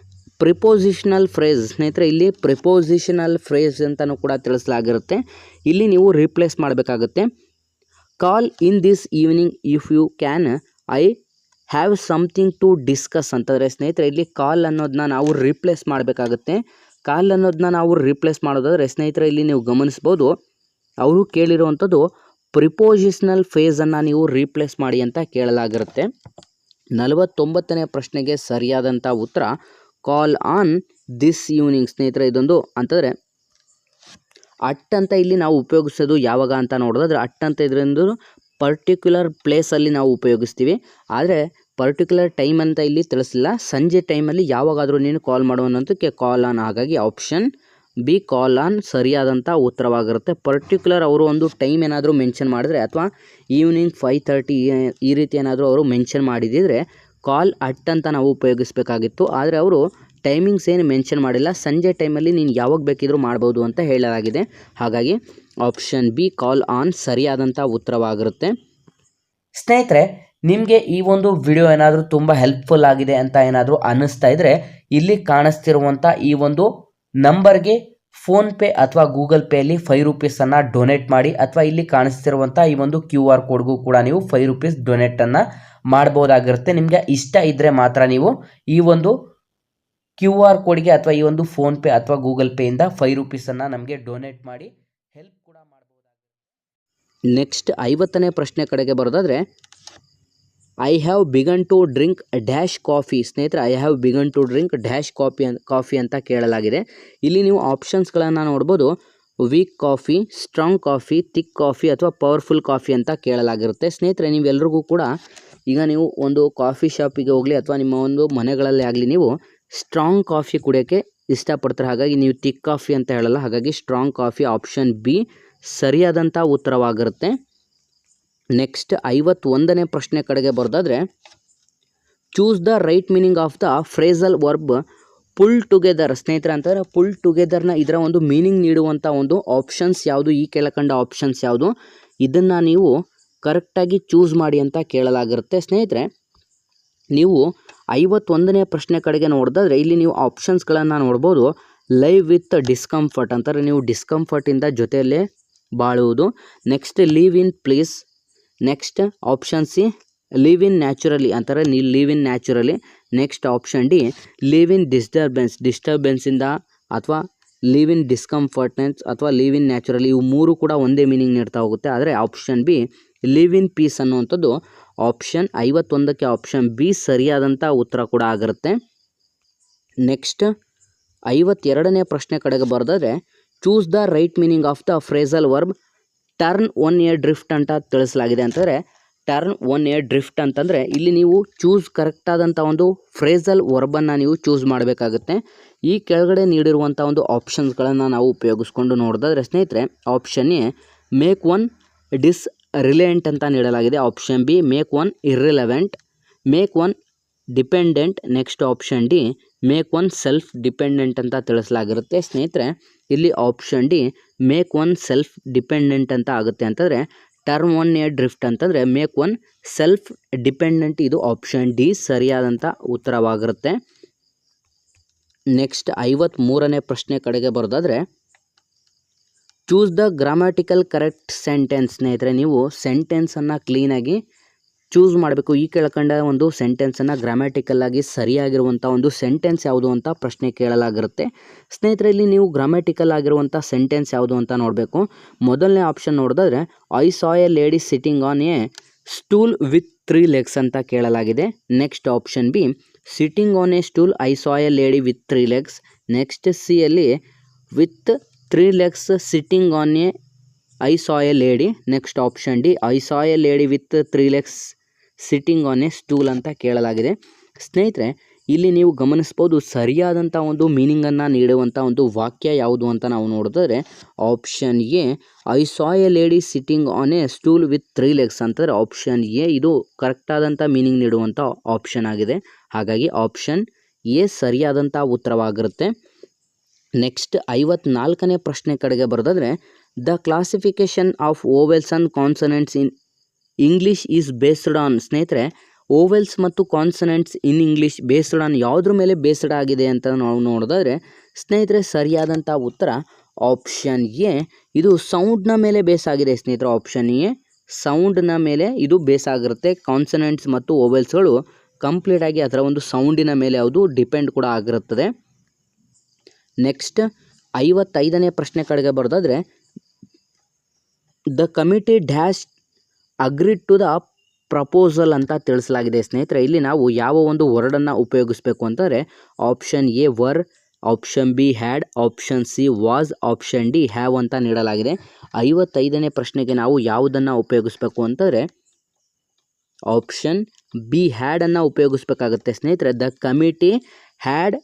ಪ್ರಿಪೋಸಿಷನಲ್ ಫ್ರೇಸ್. ಸ್ನೇಹಿತರೆ ಇಲ್ಲಿ ಪ್ರಿಪೋಸಿಷನಲ್ ಫ್ರೇಸ್ ಅಂತಲೂ ಕೂಡ ತಿಳಿಸಲಾಗಿರುತ್ತೆ. ಇಲ್ಲಿ ನೀವು ರೀಪ್ಲೇಸ್ ಮಾಡಬೇಕಾಗುತ್ತೆ. Call in this evening if you can I have something to discuss ಅಂತಂದರೆ ಸ್ನೇಹಿತರೆ ಇಲ್ಲಿ ಕಾಲ್ ಅನ್ನೋದನ್ನ ನಾವು ರೀಪ್ಲೇಸ್ ಮಾಡಬೇಕಾಗುತ್ತೆ. ಕಾಲ್ ಅನ್ನೋದನ್ನ ನಾವು ರೀಪ್ಲೇಸ್ ಮಾಡೋದಾದರೆ ಸ್ನೇಹಿತರೆ ಇಲ್ಲಿ ನೀವು ಗಮನಿಸ್ಬೋದು ಅವರು ಕೇಳಿರುವಂಥದ್ದು ಪ್ರಿಪೋಸಿಷನಲ್ ಫೇಸನ್ನು ನೀವು ರೀಪ್ಲೇಸ್ ಮಾಡಿ ಅಂತ ಕೇಳಲಾಗಿರುತ್ತೆ. 49ನೇ ಪ್ರಶ್ನೆಗೆ ಸರಿಯಾದಂಥ ಉತ್ತರ ಕಾಲ್ ಆನ್ ದಿಸ್ ಈವ್ನಿಂಗ್. ಸ್ನೇಹಿತರೆ ಇದೊಂದು ಅಂತಂದರೆ ಅಟ್ ಅಂತ ಇಲ್ಲಿ ನಾವು ಉಪಯೋಗಿಸೋದು ಯಾವಾಗ ಅಂತ ನೋಡೋದಾದ್ರೆ ಅಟ್ ಅಂತ ಇದರಿಂದ ಪರ್ಟಿಕ್ಯುಲರ್ ಪ್ಲೇಸಲ್ಲಿ ನಾವು ಉಪಯೋಗಿಸ್ತೀವಿ. ಆದರೆ ಪರ್ಟಿಕ್ಯುಲರ್ ಟೈಮ್ ಅಂತ ಇಲ್ಲಿ ತಿಳಿಸಿಲ್ಲ. ಸಂಜೆ ಟೈಮಲ್ಲಿ ಯಾವಾಗಾದರೂ ನೀನು ಕಾಲ್ ಮಾಡುವಂಥದ್ದಕ್ಕೆ ಕಾಲ್ ಆನ್. ಹಾಗಾಗಿ ಆಪ್ಷನ್ ಬಿ ಕಾಲ್ ಆನ್ ಸರಿಯಾದಂಥ ಉತ್ತರವಾಗಿರುತ್ತೆ. ಪರ್ಟಿಕ್ಯುಲರ್ ಅವರು ಒಂದು ಟೈಮ್ ಏನಾದರೂ ಮೆನ್ಷನ್ ಮಾಡಿದ್ರೆ ಅಥವಾ ಈವ್ನಿಂಗ್ 5:30 ಈ ರೀತಿ ಏನಾದರೂ ಅವರು ಮೆನ್ಷನ್ ಮಾಡಿದಿದ್ರೆ ಕಾಲ್ ಅಟ್ ಅಂತ ನಾವು ಉಪಯೋಗಿಸಬೇಕಾಗಿತ್ತು. ಆದರೆ ಅವರು ಟೈಮಿಂಗ್ಸ್ ಏನು ಮೆನ್ಷನ್ ಮಾಡಿಲ್ಲ. ಸಂಜೆ ಟೈಮಲ್ಲಿ ನೀನು ಯಾವಾಗ ಬೇಕಿದ್ರೂ ಮಾಡ್ಬೋದು ಅಂತ ಹೇಳಲಾಗಿದೆ. ಹಾಗಾಗಿ ಆಪ್ಷನ್ ಬಿ ಕಾಲ್ ಆನ್ ಸರಿಯಾದಂಥ ಉತ್ತರವಾಗಿರುತ್ತೆ. ಸ್ನೇಹಿತರೆ ನಿಮಗೆ ಈ ಒಂದು ವಿಡಿಯೋ ಏನಾದರೂ ತುಂಬ ಹೆಲ್ಪ್ಫುಲ್ ಆಗಿದೆ ಅಂತ ಏನಾದರೂ ಅನ್ನಿಸ್ತಾ ಇದ್ದರೆ ಇಲ್ಲಿ ಕಾಣಿಸ್ತಿರುವಂಥ ಈ ಒಂದು ನಂಬರ್ಗೆ ಫೋನ್ಪೇ ಅಥವಾ ಗೂಗಲ್ ಪೇಯಲ್ಲಿ 5 ರೂಪೀಸನ್ನು ಡೊನೇಟ್ ಮಾಡಿ ಅಥವಾ ಇಲ್ಲಿ ಕಾಣಿಸ್ತಿರುವಂಥ ಈ ಒಂದು QR ಕೋಡ್ಗೂ ಕೂಡ ನೀವು 5 ರೂಪೀಸ್ ಡೊನೇಟನ್ನು ಮಾಡ್ಬೋದಾಗಿರುತ್ತೆ. ನಿಮಗೆ ಇಷ್ಟ ಇದ್ದರೆ ಮಾತ್ರ ನೀವು ಈ ಒಂದು QR ಕೋಡ್ಗೆ ಅಥವಾ ಈ ಒಂದು ಫೋನ್ಪೇ ಅಥವಾ ಗೂಗಲ್ ಪೇಯಿಂದ 5 ರೂಪೀಸನ್ನು ನಮಗೆ ಡೊನೇಟ್ ಮಾಡಿ ಹೆಲ್ಪ್ ಕೂಡ ಮಾಡ್ಬೋದಾಗಿರುತ್ತೆ. ನೆಕ್ಸ್ಟ್ 50ನೇ ಪ್ರಶ್ನೆ ಕಡೆಗೆ ಬರೋದಾದರೆ I have begun to drink dash coffee. ಸ್ನೇಹಿತರೆ, I have begun to drink dash coffee ಅಂತ ಕೇಳಲಾಗಿದೆ. ಇಲ್ಲಿ ನೀವು ಆಪ್ಷನ್ಸ್ಗಳನ್ನು ನೋಡ್ಬೋದು. Weak coffee, strong coffee, thick coffee ಅಥವಾ ಪವರ್ಫುಲ್ ಕಾಫಿ ಅಂತ ಕೇಳಲಾಗಿರುತ್ತೆ. ಸ್ನೇಹಿತರೆ, ನೀವೆಲ್ಲರಿಗೂ ಕೂಡ ಈಗ ನೀವು ಒಂದು ಕಾಫಿ ಶಾಪಿಗೆ ಹೋಗಲಿ ಅಥವಾ ನಿಮ್ಮ ಒಂದು ಮನೆಗಳಲ್ಲೇ ಆಗಲಿ ನೀವು ಸ್ಟ್ರಾಂಗ್ ಕಾಫಿ ಕುಡಿಯೋಕ್ಕೆ ಇಷ್ಟಪಡ್ತಾರೆ. ಹಾಗಾಗಿ ನೀವು ಥಿಕ್ ಕಾಫಿ ಅಂತ ಹೇಳಲ್ಲ. ಹಾಗಾಗಿ ಸ್ಟ್ರಾಂಗ್ ಕಾಫಿ ಆಪ್ಷನ್ ಬಿ ಸರಿಯಾದಂಥ ಉತ್ತರವಾಗಿರುತ್ತೆ. ನೆಕ್ಸ್ಟ್ 51ನೇ ಪ್ರಶ್ನೆ ಕಡೆಗೆ ಬರೋದಾದರೆ, choose the right meaning of the phrasal verb pull together. ಸ್ನೇಹಿತರೆ, ಅಂತಂದರೆ ಪುಲ್ ಟುಗೆದರ್ನ ಇದರ ಒಂದು ಮೀನಿಂಗ್ ನೀಡುವಂಥ ಒಂದು ಆಪ್ಷನ್ಸ್ ಯಾವುದು, ಈ ಕೆಳಕಂಡ ಆಪ್ಷನ್ಸ್ ಯಾವುದು, ಇದನ್ನು ನೀವು ಕರೆಕ್ಟಾಗಿ ಚೂಸ್ ಮಾಡಿ ಅಂತ ಕೇಳಲಾಗಿರುತ್ತೆ. ಸ್ನೇಹಿತರೆ, ನೀವು 51ನೇ ಪ್ರಶ್ನೆ ಕಡೆಗೆ ನೋಡಿದ್ರೆ ಇಲ್ಲಿ ನೀವು ಆಪ್ಷನ್ಸ್ಗಳನ್ನು ನೋಡ್ಬೋದು. ಲೈವ್ ವಿತ್ ಡಿಸ್ಕಂಫರ್ಟ್ ಅಂತಾರೆ, ನೀವು ಡಿಸ್ಕಂಫರ್ಟಿಂದ ಜೊತೆಯಲ್ಲೇ ಬಾಳುವುದು. Next leave in please. Next option C live in naturally ಅಂತಾರೆ, live in naturally. Next option D live in ಡಿಸ್ಟರ್ಬೆನ್ಸಿಂದ ಅಥವಾ ಲಿವ್ ಇನ್ ಡಿಸ್ಕಂಫರ್ಟ್ನೆಸ್ ಅಥವಾ ಲಿವ್ ಇನ್ ನ್ಯಾಚುರಲಿ. ಇವು ಮೂರು ಕೂಡ ಒಂದೇ ಮೀನಿಂಗ್ ನೀಡ್ತಾ ಹೋಗುತ್ತೆ. ಆದರೆ option B live in peace ಅನ್ನುವಂಥದ್ದು ಆಪ್ಷನ್ 51ಕ್ಕೆ ಆಪ್ಷನ್ ಬಿ ಸರಿಯಾದಂಥ ಉತ್ತರ ಕೂಡ ಆಗಿರುತ್ತೆ. ನೆಕ್ಸ್ಟ್ 52ನೇ ಪ್ರಶ್ನೆ ಕಡೆಗೆ ಬರೋದಾದರೆ, choose the right meaning of the phrasal verb turn on a drift ಅಂತ ತಿಳಿಸಲಾಗಿದೆ. ಅಂತಂದರೆ ಟರ್ನ್ ಒನ್ ಎ ಡ್ರಿಫ್ಟ್ ಅಂತಂದರೆ ಇಲ್ಲಿ ನೀವು ಚೂಸ್ ಕರೆಕ್ಟಾದಂಥ ಒಂದು ಫ್ರೇಸಲ್ ವರ್ಬನ್ನು ನೀವು ಚೂಸ್ ಮಾಡಬೇಕಾಗುತ್ತೆ. ಈ ಕೆಳಗಡೆ ನೀಡಿರುವಂಥ ಒಂದು ಆಪ್ಷನ್ಸ್ಗಳನ್ನು ನಾವು ಉಪಯೋಗಿಸ್ಕೊಂಡು ನೋಡಿದ್ರೆ ಸ್ನೇಹಿತರೆ, ಆಪ್ಷನ್ ಎ ಮೇಕ್ ಒನ್ ರಿಲೆಯಂಟ್ ಅಂತ ನೀಡಲಾಗಿದೆ. Option B make one irrelevant, make one dependent. Next option D make one self dependent ಅಂತ ತಿಳಿಸಲಾಗಿರುತ್ತೆ. ಸ್ನೇಹಿತರೆ, ಇಲ್ಲಿ option D make one self dependent ಅಂತ ಆಗುತ್ತೆ. ಅಂತಂದರೆ ಟರ್ನ್ ಒನ್ ಎ ಡ್ರಿಫ್ಟ್ ಅಂತಂದರೆ ಮೇಕ್ ಒನ್ ಸೆಲ್ಫ್ ಡಿಪೆಂಡೆಂಟ್, ಇದು ಆಪ್ಷನ್ ಡಿ ಸರಿಯಾದಂಥ ಉತ್ತರವಾಗಿರುತ್ತೆ. ನೆಕ್ಸ್ಟ್ 53ನೇ ಪ್ರಶ್ನೆ ಕಡೆಗೆ ಬರೋದಾದರೆ, choose the grammatical correct sentence. ಸ್ನೇಹಿತರೆ, ನೀವು ಸೆಂಟೆನ್ಸನ್ನು ಕ್ಲೀನಾಗಿ ಚೂಸ್ ಮಾಡಬೇಕು. ಈ ಕೆಳಕಂಡ ಒಂದು ಸೆಂಟೆನ್ಸನ್ನು ಗ್ರಾಮ್ಯಾಟಿಕಲ್ ಆಗಿ ಸರಿಯಾಗಿರುವಂಥ ಒಂದು ಸೆಂಟೆನ್ಸ್ ಯಾವುದು ಅಂತ ಪ್ರಶ್ನೆ ಕೇಳಲಾಗಿರುತ್ತೆ. ಸ್ನೇಹಿತರೆ, ಇಲ್ಲಿ ನೀವು ಗ್ರಾಮ್ಯಾಟಿಕಲ್ ಆಗಿರುವಂಥ ಸೆಂಟೆನ್ಸ್ ಯಾವುದು ಅಂತ ನೋಡಬೇಕು. ಮೊದಲನೇ ಆಪ್ಷನ್ ನೋಡಿದ್ರೆ I saw a lady sitting on a stool with 3 legs ಅಂತ ಕೇಳಲಾಗಿದೆ. Next option B sitting on a stool I saw a lady with 3 legs. Next C ಅಲ್ಲಿ with 3 legs sitting on a I saw a lady. Next option D I saw a lady with 3 legs sitting on a stool ಅಂತ ಕೇಳಲಾಗಿದೆ. ಸ್ನೇಹಿತರೆ, ಇಲ್ಲಿ ನೀವು ಗಮನಿಸ್ಬೋದು, ಸರಿಯಾದಂಥ ಒಂದು ಮೀನಿಂಗನ್ನು ನೀಡುವಂಥ ಒಂದು ವಾಕ್ಯ ಯಾವುದು ಅಂತ ನಾವು ನೋಡಿದ್ರೆ option A I saw a lady sitting on a stool with 3 legs ಅಂತಂದರೆ ಆಪ್ಷನ್ ಎ ಇದು ಕರೆಕ್ಟಾದಂಥ ಮೀನಿಂಗ್ ನೀಡುವಂಥ ಆಪ್ಷನ್ ಆಗಿದೆ. ಹಾಗಾಗಿ ಆಪ್ಷನ್ ಎ ಸರಿಯಾದಂಥ ಉತ್ತರವಾಗಿರುತ್ತೆ. ನೆಕ್ಸ್ಟ್ 54ನೇ ಪ್ರಶ್ನೆ ಕಡೆಗೆ ಬರೋದಾದರೆ, the classification of vowels and consonants in English is based on. ಸ್ನೇಹಿತರೆ, ಓವೆಲ್ಸ್ ಮತ್ತು consonants in English based on ಯಾವುದ್ರ ಮೇಲೆ ಬೇಸ್ಡ್ ಆಗಿದೆ ಅಂತ ನಾವು ನೋಡಿದ್ರೆ ಸ್ನೇಹಿತರೆ, ಸರಿಯಾದಂಥ ಉತ್ತರ ಆಪ್ಷನ್ ಎ ಇದು ಸೌಂಡ್ನ ಮೇಲೆ ಬೇಸ್ ಆಗಿದೆ. ಸ್ನೇಹಿತರೆ, ಆಪ್ಷನ್ ಎ ಸೌಂಡ್ನ ಮೇಲೆ ಇದು ಬೇಸ್ ಆಗಿರುತ್ತೆ. ಕಾನ್ಸನೆಂಟ್ಸ್ ಮತ್ತು ಓವೆಲ್ಸ್ಗಳು ಕಂಪ್ಲೀಟಾಗಿ ಅದರ ಒಂದು ಸೌಂಡಿನ ಮೇಲೆ ಯಾವುದು ಡಿಪೆಂಡ್ ಕೂಡ ಆಗಿರುತ್ತದೆ. ನೆಕ್ಸ್ಟ್ 55ನೇ ಪ್ರಶ್ನೆ ಕಡೆಗೆ ಬರೋದಾದರೆ, the committee dash agreed to the proposal ಅಂತ ತಿಳಿಸಲಾಗಿದೆ. ಸ್ನೇಹಿತರೆ, ಇಲ್ಲಿ ನಾವು ಯಾವ ಒಂದು ವರ್ಡನ್ನು ಉಪಯೋಗಿಸಬೇಕು ಅಂತಂದರೆ option A var, option B had, option C was, option D have ಅಂತ ನೀಡಲಾಗಿದೆ. 55ನೇ ಪ್ರಶ್ನೆಗೆ ನಾವು ಯಾವುದನ್ನು ಉಪಯೋಗಿಸಬೇಕು ಅಂತಂದರೆ ಆಪ್ಷನ್ ಬಿ ಹ್ಯಾಡನ್ನು ಉಪಯೋಗಿಸಬೇಕಾಗುತ್ತೆ. ಸ್ನೇಹಿತರೆ, the committee had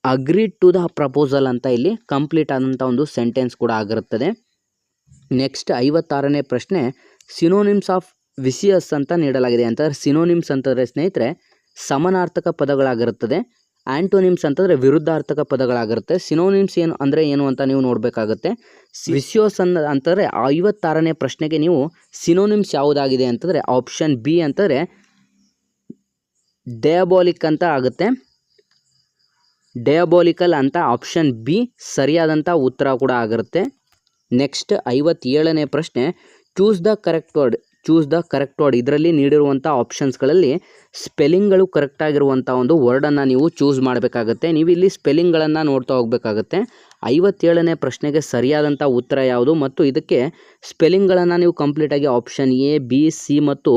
agreed to the proposal ಅಂತ ಇಲ್ಲಿ ಕಂಪ್ಲೀಟ್ ಆದಂಥ ಒಂದು ಸೆಂಟೆನ್ಸ್ ಕೂಡ ಆಗಿರುತ್ತದೆ. ನೆಕ್ಸ್ಟ್ 56ನೇ ಪ್ರಶ್ನೆ, ಸಿನೋನಿಮ್ಸ್ ಆಫ್ ವಿಸಿಯಸ್ ಅಂತ ನೀಡಲಾಗಿದೆ. ಅಂತಂದರೆ ಸಿನೋನಿಮ್ಸ್ ಅಂತಂದರೆ ಸ್ನೇಹಿತರೆ ಸಮಾನಾರ್ಥಕ ಪದಗಳಾಗಿರುತ್ತದೆ. ಆ್ಯಂಟೋನಿಮ್ಸ್ ಅಂತಂದರೆ ವಿರುದ್ಧಾರ್ಥಕ ಪದಗಳಾಗಿರುತ್ತೆ. ಸಿನೋನಿಮ್ಸ್ ಏನು ಅಂತ ನೀವು ನೋಡಬೇಕಾಗುತ್ತೆ. ವಿಸಿಯೋಸ್ ಅಂತಂದರೆ 56ನೇ ಪ್ರಶ್ನೆಗೆ ನೀವು ಸಿನೋನಿಮ್ಸ್ ಯಾವುದಾಗಿದೆ ಅಂತಂದರೆ ಆಪ್ಷನ್ ಬಿ ಅಂತಂದರೆ ಡಯಾಬೋಲಿಕ್ ಅಂತ ಆಗುತ್ತೆ. ಡಯಾಬೋಲಿಕಲ್ ಅಂತ ಆಪ್ಷನ್ ಬಿ ಸರಿಯಾದಂಥ ಉತ್ತರ ಕೂಡ ಆಗಿರುತ್ತೆ. ನೆಕ್ಸ್ಟ್ 57ನೇ ಪ್ರಶ್ನೆ, ಚೂಸ್ ದ ಕರೆಕ್ಟ್ ವರ್ಡ್. ಇದರಲ್ಲಿ ನೀಡಿರುವಂಥ ಆಪ್ಷನ್ಸ್ಗಳಲ್ಲಿ ಸ್ಪೆಲ್ಲಿಂಗ್ಗಳು ಕರೆಕ್ಟಾಗಿರುವಂಥ ಒಂದು ವರ್ಡನ್ನು ನೀವು ಚೂಸ್ ಮಾಡಬೇಕಾಗುತ್ತೆ. ನೀವು ಇಲ್ಲಿ ಸ್ಪೆಲ್ಲಿಂಗ್ಗಳನ್ನು ನೋಡ್ತಾ ಹೋಗಬೇಕಾಗುತ್ತೆ. 57ನೇ ಪ್ರಶ್ನೆಗೆ ಸರಿಯಾದಂಥ ಉತ್ತರ ಯಾವುದು ಮತ್ತು ಇದಕ್ಕೆ ಸ್ಪೆಲ್ಲಿಂಗ್ಗಳನ್ನು ನೀವು ಕಂಪ್ಲೀಟಾಗಿ ಆಪ್ಷನ್ ಎ ಬಿ ಸಿ ಮತ್ತು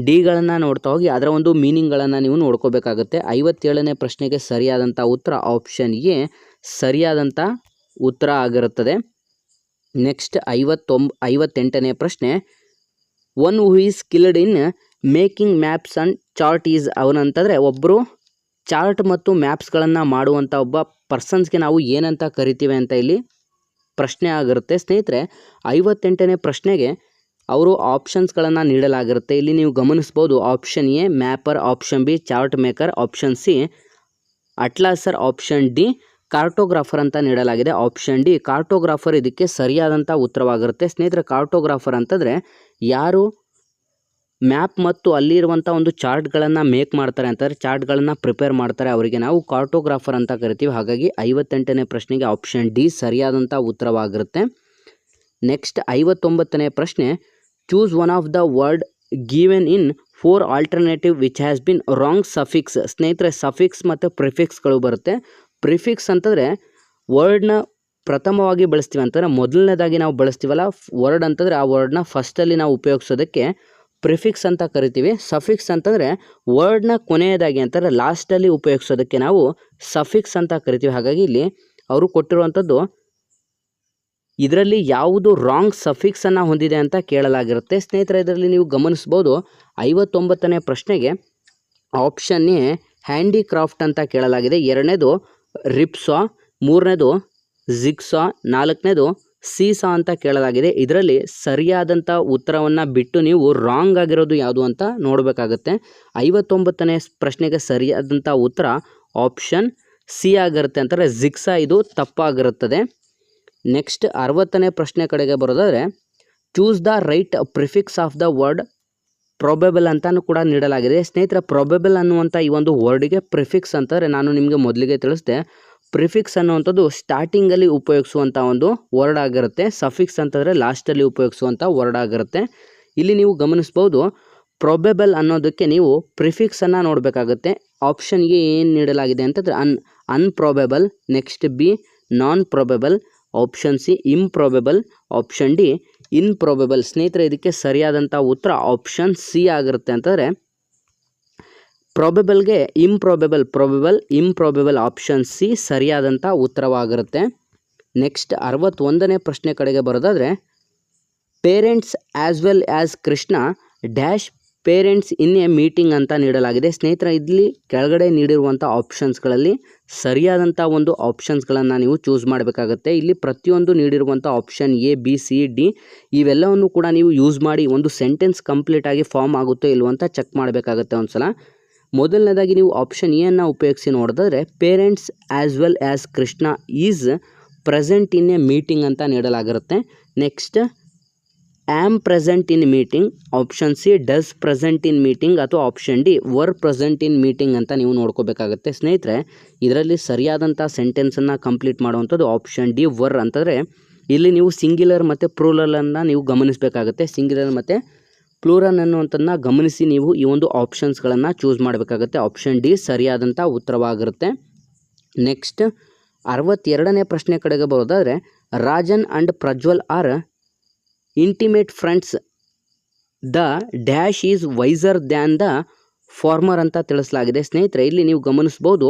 ಡಿಗಳನ್ನು ನೋಡ್ತಾ ಹೋಗಿ ಅದರ ಒಂದು ಮೀನಿಂಗ್ಗಳನ್ನು ನೀವು ನೋಡ್ಕೋಬೇಕಾಗುತ್ತೆ. 57ನೇ ಪ್ರಶ್ನೆಗೆ ಸರಿಯಾದಂಥ ಉತ್ತರ ಆಪ್ಷನ್ ಎ ಸರಿಯಾದಂಥ ಉತ್ತರ ಆಗಿರುತ್ತದೆ. ನೆಕ್ಸ್ಟ್ 58ನೇ ಪ್ರಶ್ನೆ, one who is skilled in making maps and chart is ಅವನಂತಂದರೆ ಒಬ್ಬರು ಚಾರ್ಟ್ ಮತ್ತು ಮ್ಯಾಪ್ಸ್ಗಳನ್ನು ಮಾಡುವಂಥ ಒಬ್ಬ ಪರ್ಸನ್ಸ್ಗೆ ನಾವು ಏನಂತ ಕರಿತೀವಿ ಅಂತ ಇಲ್ಲಿ ಪ್ರಶ್ನೆ ಆಗಿರುತ್ತೆ. ಸ್ನೇಹಿತರೆ 58ನೇ ಪ್ರಶ್ನೆಗೆ ಅವರು ಆಪ್ಷನ್ಸ್ಗಳನ್ನು ನೀಡಲಾಗಿರುತ್ತೆ. ಇಲ್ಲಿ ನೀವು ಗಮನಿಸ್ಬೋದು option A mapper, option B chart maker, option C atlaser, option D cartographer ಅಂತ ನೀಡಲಾಗಿದೆ. ಆಪ್ಷನ್ ಡಿ ಕಾರ್ಟೋಗ್ರಾಫರ್ ಇದಕ್ಕೆ ಸರಿಯಾದಂಥ ಉತ್ತರವಾಗಿರುತ್ತೆ. ಸ್ನೇಹಿತರೆ ಕಾರ್ಟೋಗ್ರಾಫರ್ ಅಂತಂದರೆ ಯಾರು ಮ್ಯಾಪ್ ಮತ್ತು ಅಲ್ಲಿರುವಂಥ ಒಂದು ಚಾರ್ಟ್ಗಳನ್ನು ಮೇಕ್ ಮಾಡ್ತಾರೆ ಅಂತಂದರೆ ಚಾರ್ಟ್ಗಳನ್ನು ಪ್ರಿಪೇರ್ ಮಾಡ್ತಾರೆ ಅವರಿಗೆ ನಾವು ಕಾರ್ಟೋಗ್ರಾಫರ್ ಅಂತ ಕರಿತೀವಿ. ಹಾಗಾಗಿ 58ನೇ ಪ್ರಶ್ನೆಗೆ ಆಪ್ಷನ್ ಡಿ ಸರಿಯಾದಂಥ ಉತ್ತರವಾಗಿರುತ್ತೆ. ನೆಕ್ಸ್ಟ್ 59ನೇ ಪ್ರಶ್ನೆ, choose one of the word given in 4 alternative which has been wrong suffix. ಸ್ನೇಹಿತರೆ ಸಫಿಕ್ಸ್ ಮತ್ತು ಪ್ರಿಫಿಕ್ಸ್ಗಳು ಬರುತ್ತೆ. ಪ್ರಿಫಿಕ್ಸ್ ಅಂತಂದರೆ ವರ್ಡ್ನ ಪ್ರಥಮವಾಗಿ ಬಳಸ್ತೀವಿ ಅಂತಂದರೆ ಮೊದಲನೇದಾಗಿ ನಾವು ಬಳಸ್ತೀವಲ್ಲ ವರ್ಡ್ ಅಂತಂದರೆ ಆ ವರ್ಡ್ನ ಫಸ್ಟಲ್ಲಿ ನಾವು ಉಪಯೋಗಿಸೋದಕ್ಕೆ ಪ್ರಿಫಿಕ್ಸ್ ಅಂತ ಕರಿತೀವಿ. ಸಫಿಕ್ಸ್ ಅಂತಂದರೆ ವರ್ಡ್ನ ಕೊನೆಯದಾಗಿ ಅಂತಾರೆ ಲಾಸ್ಟಲ್ಲಿ ಉಪಯೋಗಿಸೋದಕ್ಕೆ ನಾವು ಸಫಿಕ್ಸ್ ಅಂತ ಕರಿತೀವಿ. ಹಾಗಾಗಿ ಇಲ್ಲಿ ಅವರು ಕೊಟ್ಟಿರುವಂಥದ್ದು ಇದರಲ್ಲಿ ಯಾವುದು ರಾಂಗ್ ಸಫಿಕ್ಸನ್ನು ಹೊಂದಿದೆ ಅಂತ ಕೇಳಲಾಗಿರುತ್ತೆ. ಸ್ನೇಹಿತರೆ ಇದರಲ್ಲಿ ನೀವು ಗಮನಿಸ್ಬೋದು 59ನೇ ಪ್ರಶ್ನೆಗೆ ಆಪ್ಷನ್ ಎ ಹ್ಯಾಂಡಿಕ್ರಾಫ್ಟ್ ಅಂತ ಕೇಳಲಾಗಿದೆ, ಎರಡನೇದು ರಿಪ್ಸಾ, ಮೂರನೇದು ಜಿಗ್ಸಾ, ನಾಲ್ಕನೇದು ಸೀಸಾ ಅಂತ ಕೇಳಲಾಗಿದೆ. ಇದರಲ್ಲಿ ಸರಿಯಾದಂಥ ಉತ್ತರವನ್ನು ಬಿಟ್ಟು ನೀವು ರಾಂಗ್ ಆಗಿರೋದು ಯಾವುದು ಅಂತ ನೋಡಬೇಕಾಗುತ್ತೆ. 59ನೇ ಪ್ರಶ್ನೆಗೆ ಸರಿಯಾದಂಥ ಉತ್ತರ ಆಪ್ಷನ್ ಸಿ ಆಗಿರುತ್ತೆ ಅಂತಾರೆ ಜಿಗ್ಸಾ, ಇದು ತಪ್ಪಾಗಿರುತ್ತದೆ. ನೆಕ್ಸ್ಟ್ 60ನೇ ಪ್ರಶ್ನೆ ಕಡೆಗೆ ಬರೋದಾದರೆ choose the right prefix of the word probable ಅಂತಾನು ಕೂಡ ನೀಡಲಾಗಿದೆ. ಸ್ನೇಹಿತರೆ ಪ್ರೊಬೆಬಲ್ ಅನ್ನುವಂಥ ಈ ಒಂದು ವರ್ಡಿಗೆ ಪ್ರಿಫಿಕ್ಸ್ ಅಂತಂದರೆ ನಾನು ನಿಮಗೆ ಮೊದಲಿಗೆ ತಿಳಿಸಿದೆ, ಪ್ರಿಫಿಕ್ಸ್ ಅನ್ನುವಂಥದ್ದು ಸ್ಟಾರ್ಟಿಂಗಲ್ಲಿ ಉಪಯೋಗಿಸುವಂಥ ಒಂದು ವರ್ಡ್ ಆಗಿರುತ್ತೆ. ಸಫಿಕ್ಸ್ ಅಂತಂದರೆ ಲಾಸ್ಟಲ್ಲಿ ಉಪಯೋಗಿಸುವಂಥ ವರ್ಡ್ ಆಗಿರುತ್ತೆ. ಇಲ್ಲಿ ನೀವು ಗಮನಿಸ್ಬೋದು ಪ್ರೊಬೆಬಲ್ ಅನ್ನೋದಕ್ಕೆ ನೀವು ಪ್ರಿಫಿಕ್ಸನ್ನು ನೋಡಬೇಕಾಗುತ್ತೆ. ಆಪ್ಷನ್ ಎ ಏನು ನೀಡಲಾಗಿದೆ ಅಂತಂದರೆ ಅನ್ಪ್ರೊಬೆಬಲ್, next B non ಪ್ರೊಬೆಬಲ್, option C ಇಂಪ್ರೊಬೆಬಲ್, option D ಇನ್ಪ್ರೊಬೆಬಲ್. ಸ್ನೇಹಿತರೆ ಇದಕ್ಕೆ ಸರಿಯಾದಂಥ ಉತ್ತರ ಆಪ್ಷನ್ ಸಿ ಆಗಿರುತ್ತೆ. ಅಂತಂದರೆ ಪ್ರೊಬೆಬಲ್ಗೆ ಇಂಪ್ರೊಬೆಬಲ್, ಪ್ರೊಬೆಬಲ್, ಇಂಪ್ರೊಬೆಬಲ್, ಆಪ್ಷನ್ ಸಿ ಸರಿಯಾದಂಥ ಉತ್ತರವಾಗಿರುತ್ತೆ. ನೆಕ್ಸ್ಟ್ 61ನೇ ಪ್ರಶ್ನೆ ಕಡೆಗೆ ಬರೋದಾದರೆ parents as well as Krishna dash parents in a meeting ಅಂತ ನೀಡಲಾಗಿದೆ. ಸ್ನೇಹಿತರೆ ಇಲ್ಲಿ ಕೆಳಗಡೆ ನೀಡಿರುವಂಥ ಆಪ್ಷನ್ಸ್ಗಳಲ್ಲಿ ಸರಿಯಾದಂಥ ಒಂದು ಆಪ್ಷನ್ಸ್ಗಳನ್ನು ನೀವು ಚೂಸ್ ಮಾಡಬೇಕಾಗುತ್ತೆ. ಇಲ್ಲಿ ಪ್ರತಿಯೊಂದು ನೀಡಿರುವಂಥ option A B C D ಇವೆಲ್ಲವನ್ನು ಕೂಡ ನೀವು ಯೂಸ್ ಮಾಡಿ ಒಂದು ಸೆಂಟೆನ್ಸ್ ಕಂಪ್ಲೀಟಾಗಿ ಫಾರ್ಮ್ ಆಗುತ್ತೋ ಇಲ್ವೋ ಅಂತ ಚೆಕ್ ಮಾಡಬೇಕಾಗುತ್ತೆ ಒಂದು ಸಲ. ಮೊದಲನೇದಾಗಿ ನೀವು ಆಪ್ಷನ್ ಎ ಅನ್ನು ಉಪಯೋಗಿಸಿ ನೋಡಿದ್ರೆ parents as well as Krishna is present in a meeting ಅಂತ ನೀಡಲಾಗಿರುತ್ತೆ. Next am present in meeting, option C does present in meeting ಅಥವಾ option D were present in meeting ಅಂತ ನೀವು ನೋಡ್ಕೋಬೇಕಾಗುತ್ತೆ. ಸ್ನೇಹಿತರೆ ಇದರಲ್ಲಿ ಸರಿಯಾದಂಥ ಸೆಂಟೆನ್ಸನ್ನು ಕಂಪ್ಲೀಟ್ ಮಾಡುವಂಥದ್ದು ಆಪ್ಷನ್ ಡಿ ವರ್ ಅಂತಂದರೆ ಇಲ್ಲಿ ನೀವು ಸಿಂಗ್ಯುಲರ್ ಮತ್ತು ಪ್ಲೂರಲನ್ನು ನೀವು ಗಮನಿಸಬೇಕಾಗುತ್ತೆ. ಸಿಂಗ್ಯುಲರ್ ಮತ್ತು ಪ್ಲೂರಲ್ ಅನ್ನುವಂಥದ್ದನ್ನ ಗಮನಿಸಿ ನೀವು ಈ ಒಂದು ಆಪ್ಷನ್ಸ್ಗಳನ್ನು ಚೂಸ್ ಮಾಡಬೇಕಾಗುತ್ತೆ. ಆಪ್ಷನ್ ಡಿ ಸರಿಯಾದಂಥ ಉತ್ತರವಾಗಿರುತ್ತೆ. ನೆಕ್ಸ್ಟ್ 62ನೇ ಪ್ರಶ್ನೆ ಕಡೆಗೆ ಬರೋದಾದರೆ Rajan and Prajwal are intimate friends, the dash is wiser than the former ಅಂತ ತಿಳಿಸಲಾಗಿದೆ. ಸ್ನೇಹಿತರೆ ಇಲ್ಲಿ ನೀವು ಗಮನಿಸ್ಬೋದು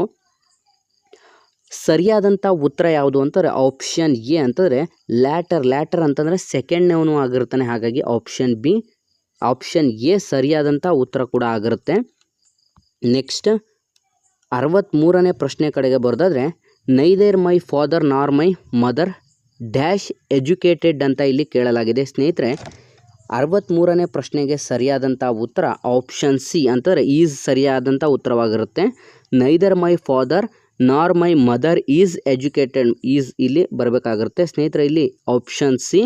ಸರಿಯಾದಂಥ ಉತ್ತರ ಯಾವುದು ಅಂತಂದರೆ ಆಪ್ಷನ್ ಎ ಅಂತಂದರೆ ಲ್ಯಾಟರ್ ಅಂತಂದರೆ ಸೆಕೆಂಡ್ನವನು ಆಗಿರ್ತಾನೆ. ಹಾಗಾಗಿ ಆಪ್ಷನ್ ಎ ಸರಿಯಾದಂಥ ಉತ್ತರ ಕೂಡ ಆಗಿರುತ್ತೆ. ನೆಕ್ಸ್ಟ್ 63ನೇ ಪ್ರಶ್ನೆ ಕಡೆಗೆ ಬರೋದಾದರೆ ನೈದರ್ ಮೈ ಫಾದರ್ ನಾರ್ ಮೈ ಮದರ್ ಡ್ಯಾಶ್ ಎಜುಕೇಟೆಡ್ ಅಂತ ಇಲ್ಲಿ ಕೇಳಲಾಗಿದೆ. ಸ್ನೇಹಿತರೆ 63ನೇ ಪ್ರಶ್ನೆಗೆ ಸರಿಯಾದಂಥ ಉತ್ತರ ಆಪ್ಷನ್ ಸಿ ಅಂತಂದರೆ ಈಸ್ ಸರಿಯಾದಂಥ ಉತ್ತರವಾಗಿರುತ್ತೆ. ನೈದರ್ ಮೈ ಫಾದರ್ ನಾರ್ my mother is educated, is ಇಲ್ಲಿ ಬರಬೇಕಾಗಿರುತ್ತೆ. ಸ್ನೇಹಿತರೆ ಇಲ್ಲಿ ಆಪ್ಷನ್ ಸಿ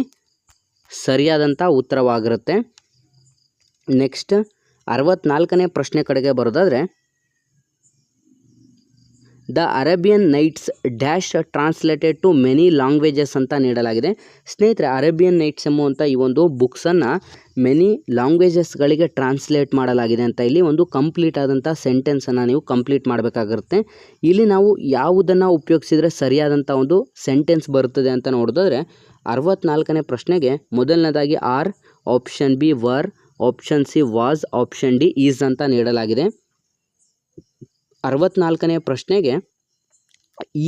ಸರಿಯಾದಂಥ ಉತ್ತರವಾಗಿರುತ್ತೆ. ನೆಕ್ಸ್ಟ್ 64ನೇ ಪ್ರಶ್ನೆ ಕಡೆಗೆ ಬರೋದಾದರೆ the Arabian Nights dash translated to many languages ಅಂತ ನೀಡಲಾಗಿದೆ. ಸ್ನೇಹಿತರೆ, ಅರೇಬಿಯನ್ ನೈಟ್ಸ್ ಎಂಬುವಂಥ ಈ ಒಂದು ಬುಕ್ಸನ್ನು ಮೆನಿ ಲ್ಯಾಂಗ್ವೇಜಸ್ಗಳಿಗೆ ಟ್ರಾನ್ಸ್ಲೇಟ್ ಮಾಡಲಾಗಿದೆ ಅಂತ ಇಲ್ಲಿ ಒಂದು ಕಂಪ್ಲೀಟ್ ಆದಂಥ ಸೆಂಟೆನ್ಸನ್ನು ನೀವು ಕಂಪ್ಲೀಟ್ ಮಾಡಬೇಕಾಗಿರುತ್ತೆ. ಇಲ್ಲಿ ನಾವು ಯಾವುದನ್ನು ಉಪಯೋಗಿಸಿದರೆ ಸರಿಯಾದಂಥ ಒಂದು ಸೆಂಟೆನ್ಸ್ ಬರುತ್ತದೆ ಅಂತ ನೋಡಿದ್ರೆ 64ನೇ ಪ್ರಶ್ನೆಗೆ ಮೊದಲನೇದಾಗಿ are, option B were, option C was, option D is ಅಂತ ನೀಡಲಾಗಿದೆ. 64ನೇ ಪ್ರಶ್ನೆಗೆ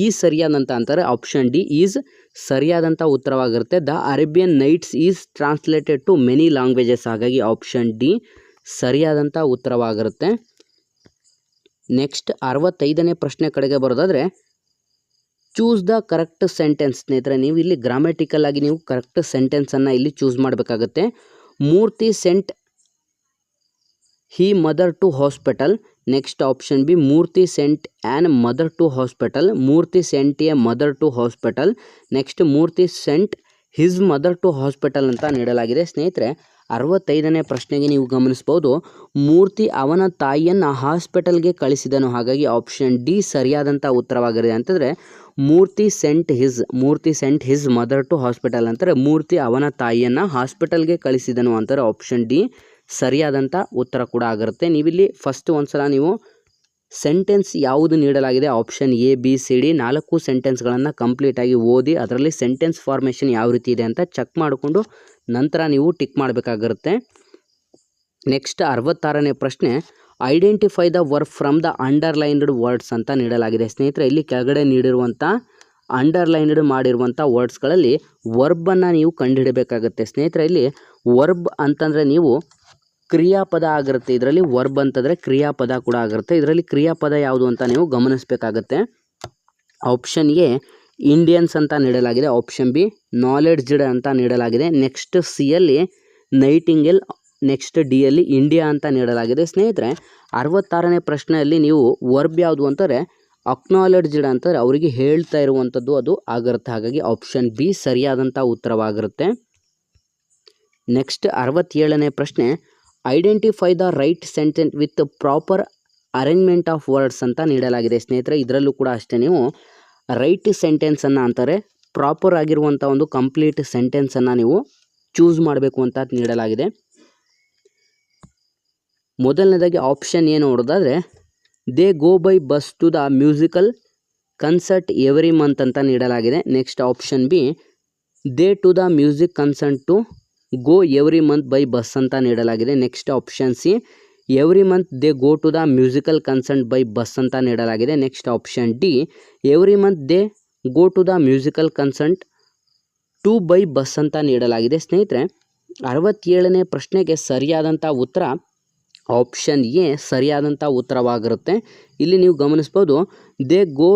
ಈ ಸರಿಯಾದಂಥ ಅಂತಾರೆ ಆಪ್ಷನ್ ಡಿ ಈಸ್ ಸರಿಯಾದಂಥ ಉತ್ತರವಾಗಿರುತ್ತೆ. The Arabian nights is translated to many languages, ಹಾಗಾಗಿ ಆಪ್ಷನ್ ಡಿ ಸರಿಯಾದಂಥ ಉತ್ತರವಾಗಿರುತ್ತೆ. ನೆಕ್ಸ್ಟ್ 65ನೇ ಪ್ರಶ್ನೆ ಕಡೆಗೆ ಬರೋದಾದರೆ ಚೂಸ್ ದ ಕರೆಕ್ಟ್ ಸೆಂಟೆನ್ಸ್. ಸ್ನೇಹಿತರೆ, ನೀವು ಇಲ್ಲಿ ಗ್ರಾಮೆಟಿಕಲ್ ಆಗಿ ನೀವು ಕರೆಕ್ಟ್ ಸೆಂಟೆನ್ಸನ್ನು ಇಲ್ಲಿ ಚೂಸ್ ಮಾಡಬೇಕಾಗುತ್ತೆ. Murthy sent he mother to hospital. Next option B Murthy sent an mother to hospital, Murthy sent a mother to hospital. Next Murthy sent his mother to hospital ಅಂತ ನೀಡಲಾಗಿದೆ. ಸ್ನೇಹಿತರೆ, 65ನೇ ಪ್ರಶ್ನೆಗೆ ನೀವು ಗಮನಿಸ್ಬೋದು, ಮೂರ್ತಿ ಅವನ ತಾಯಿಯನ್ನು ಹಾಸ್ಪಿಟಲ್ಗೆ ಕಳಿಸಿದನು, ಹಾಗಾಗಿ ಆಪ್ಷನ್ ಡಿ ಸರಿಯಾದಂಥ ಉತ್ತರವಾಗಿದೆ. ಅಂತಂದರೆ Murthy sent his mother to hospital ಅಂತಾರೆ ಮೂರ್ತಿ ಅವನ ತಾಯಿಯನ್ನು ಹಾಸ್ಪಿಟಲ್ಗೆ ಕಳಿಸಿದನು ಅಂತಾರೆ ಆಪ್ಷನ್ ಡಿ ಸರಿಯಾದಂಥ ಉತ್ತರ ಕೂಡ ಆಗಿರುತ್ತೆ. ನೀವಿಲ್ಲಿ ಫಸ್ಟ್ ಒಂದ್ಸಲ ನೀವು ಸೆಂಟೆನ್ಸ್ ಯಾವುದು ನೀಡಲಾಗಿದೆ option A B C D 4 ಸೆಂಟೆನ್ಸ್ಗಳನ್ನು ಕಂಪ್ಲೀಟಾಗಿ ಓದಿ ಅದರಲ್ಲಿ ಸೆಂಟೆನ್ಸ್ ಫಾರ್ಮೇಷನ್ ಯಾವ ರೀತಿ ಇದೆ ಅಂತ ಚೆಕ್ ಮಾಡಿಕೊಂಡು ನಂತರ ನೀವು ಟಿಕ್ ಮಾಡಬೇಕಾಗಿರುತ್ತೆ. ನೆಕ್ಸ್ಟ್ 66ನೇ ಪ್ರಶ್ನೆ identify the verb from the underlined words ಅಂತ ನೀಡಲಾಗಿದೆ. ಸ್ನೇಹಿತರೆ, ಇಲ್ಲಿ ಕೆಳಗಡೆ ನೀಡಿರುವಂಥ ಅಂಡರ್ಲೈನ್ಡ್ ಮಾಡಿರುವಂಥ ವರ್ಡ್ಸ್ಗಳಲ್ಲಿ ವರ್ಬನ್ನು ನೀವು ಕಂಡುಹಿಡಬೇಕಾಗುತ್ತೆ. ಸ್ನೇಹಿತರೆ, ಇಲ್ಲಿ ವರ್ಬ್ ಅಂತಂದರೆ ನೀವು ಕ್ರಿಯಾಪದ ಆಗಿರುತ್ತೆ. ಇದರಲ್ಲಿ ವರ್ಬ್ ಅಂತಂದರೆ ಕ್ರಿಯಾಪದ ಕೂಡ ಆಗಿರುತ್ತೆ. ಇದರಲ್ಲಿ ಕ್ರಿಯಾಪದ ಯಾವುದು ಅಂತ ನೀವು ಗಮನಿಸಬೇಕಾಗತ್ತೆ. ಆಪ್ಷನ್ ಎ ಇಂಡಿಯನ್ಸ್ ಅಂತ ನೀಡಲಾಗಿದೆ, ಆಪ್ಷನ್ ಬಿ ನಾಲೆಡ್ಜ್ಡ್ ಅಂತ ನೀಡಲಾಗಿದೆ, ನೆಕ್ಸ್ಟ್ ಸಿ ಯಲ್ಲಿ ನೈಟಿಂಗೇಲ್, ನೆಕ್ಸ್ಟ್ ಡಿ ಯಲ್ಲಿ ಇಂಡಿಯಾ ಅಂತ ನೀಡಲಾಗಿದೆ. ಸ್ನೇಹಿತರೆ, 66ನೇ ಪ್ರಶ್ನೆಯಲ್ಲಿ ನೀವು ವರ್ಬ್ ಯಾವುದು ಅಂತಾರೆ ಅಕ್ನಾಲೆಡ್ಜ್ಡ್ ಅಂತಾರೆ ಅವರಿಗೆ ಹೇಳ್ತಾ ಇರುವಂಥದ್ದು ಅದು ಆಗಿರುತ್ತೆ, ಹಾಗಾಗಿ ಆಪ್ಷನ್ ಬಿ ಸರಿಯಾದಂಥ ಉತ್ತರವಾಗಿರುತ್ತೆ. ನೆಕ್ಸ್ಟ್ 67ನೇ ಪ್ರಶ್ನೆ identify the right sentence with proper arrangement of words ಅಂತ ನೀಡಲಾಗಿದೆ. ಸ್ನೇಹಿತರೆ, ಇದರಲ್ಲೂ ಕೂಡ ಅಷ್ಟೇ ನೀವು ರೈಟ್ ಸೆಂಟೆನ್ಸನ್ನು ಅಂತಾರೆ ಪ್ರಾಪರ್ ಆಗಿರುವಂಥ ಒಂದು ಕಂಪ್ಲೀಟ್ ಸೆಂಟೆನ್ಸನ್ನು ನೀವು ಚೂಸ್ ಮಾಡಬೇಕು ಅಂತ ನೀಡಲಾಗಿದೆ. ಮೊದಲನೇದಾಗಿ ಆಪ್ಷನ್ ಏನು ನೋಡೋದಾದರೆ they go by bus to the musical concert every month ಅಂತ ನೀಡಲಾಗಿದೆ. Next option B they to the music concert to go every month by bus ಅಂತ ನೀಡಲಾಗಿದೆ. Next option C every month they go to the musical concert by bus ಅಂತ ನೀಡಲಾಗಿದೆ. Next option D every month they go to the musical concert to by bus ಅಂತ ನೀಡಲಾಗಿದೆ. ಸ್ನೇಹಿತರೆ, 67ನೇ ಪ್ರಶ್ನೆಗೆ ಸರಿಯಾದಂಥ ಉತ್ತರ ಆಪ್ಷನ್ ಎ ಸರಿಯಾದಂಥ ಉತ್ತರವಾಗಿರುತ್ತೆ. ಇಲ್ಲಿ ನೀವು ಗಮನಿಸ್ಬೋದು they go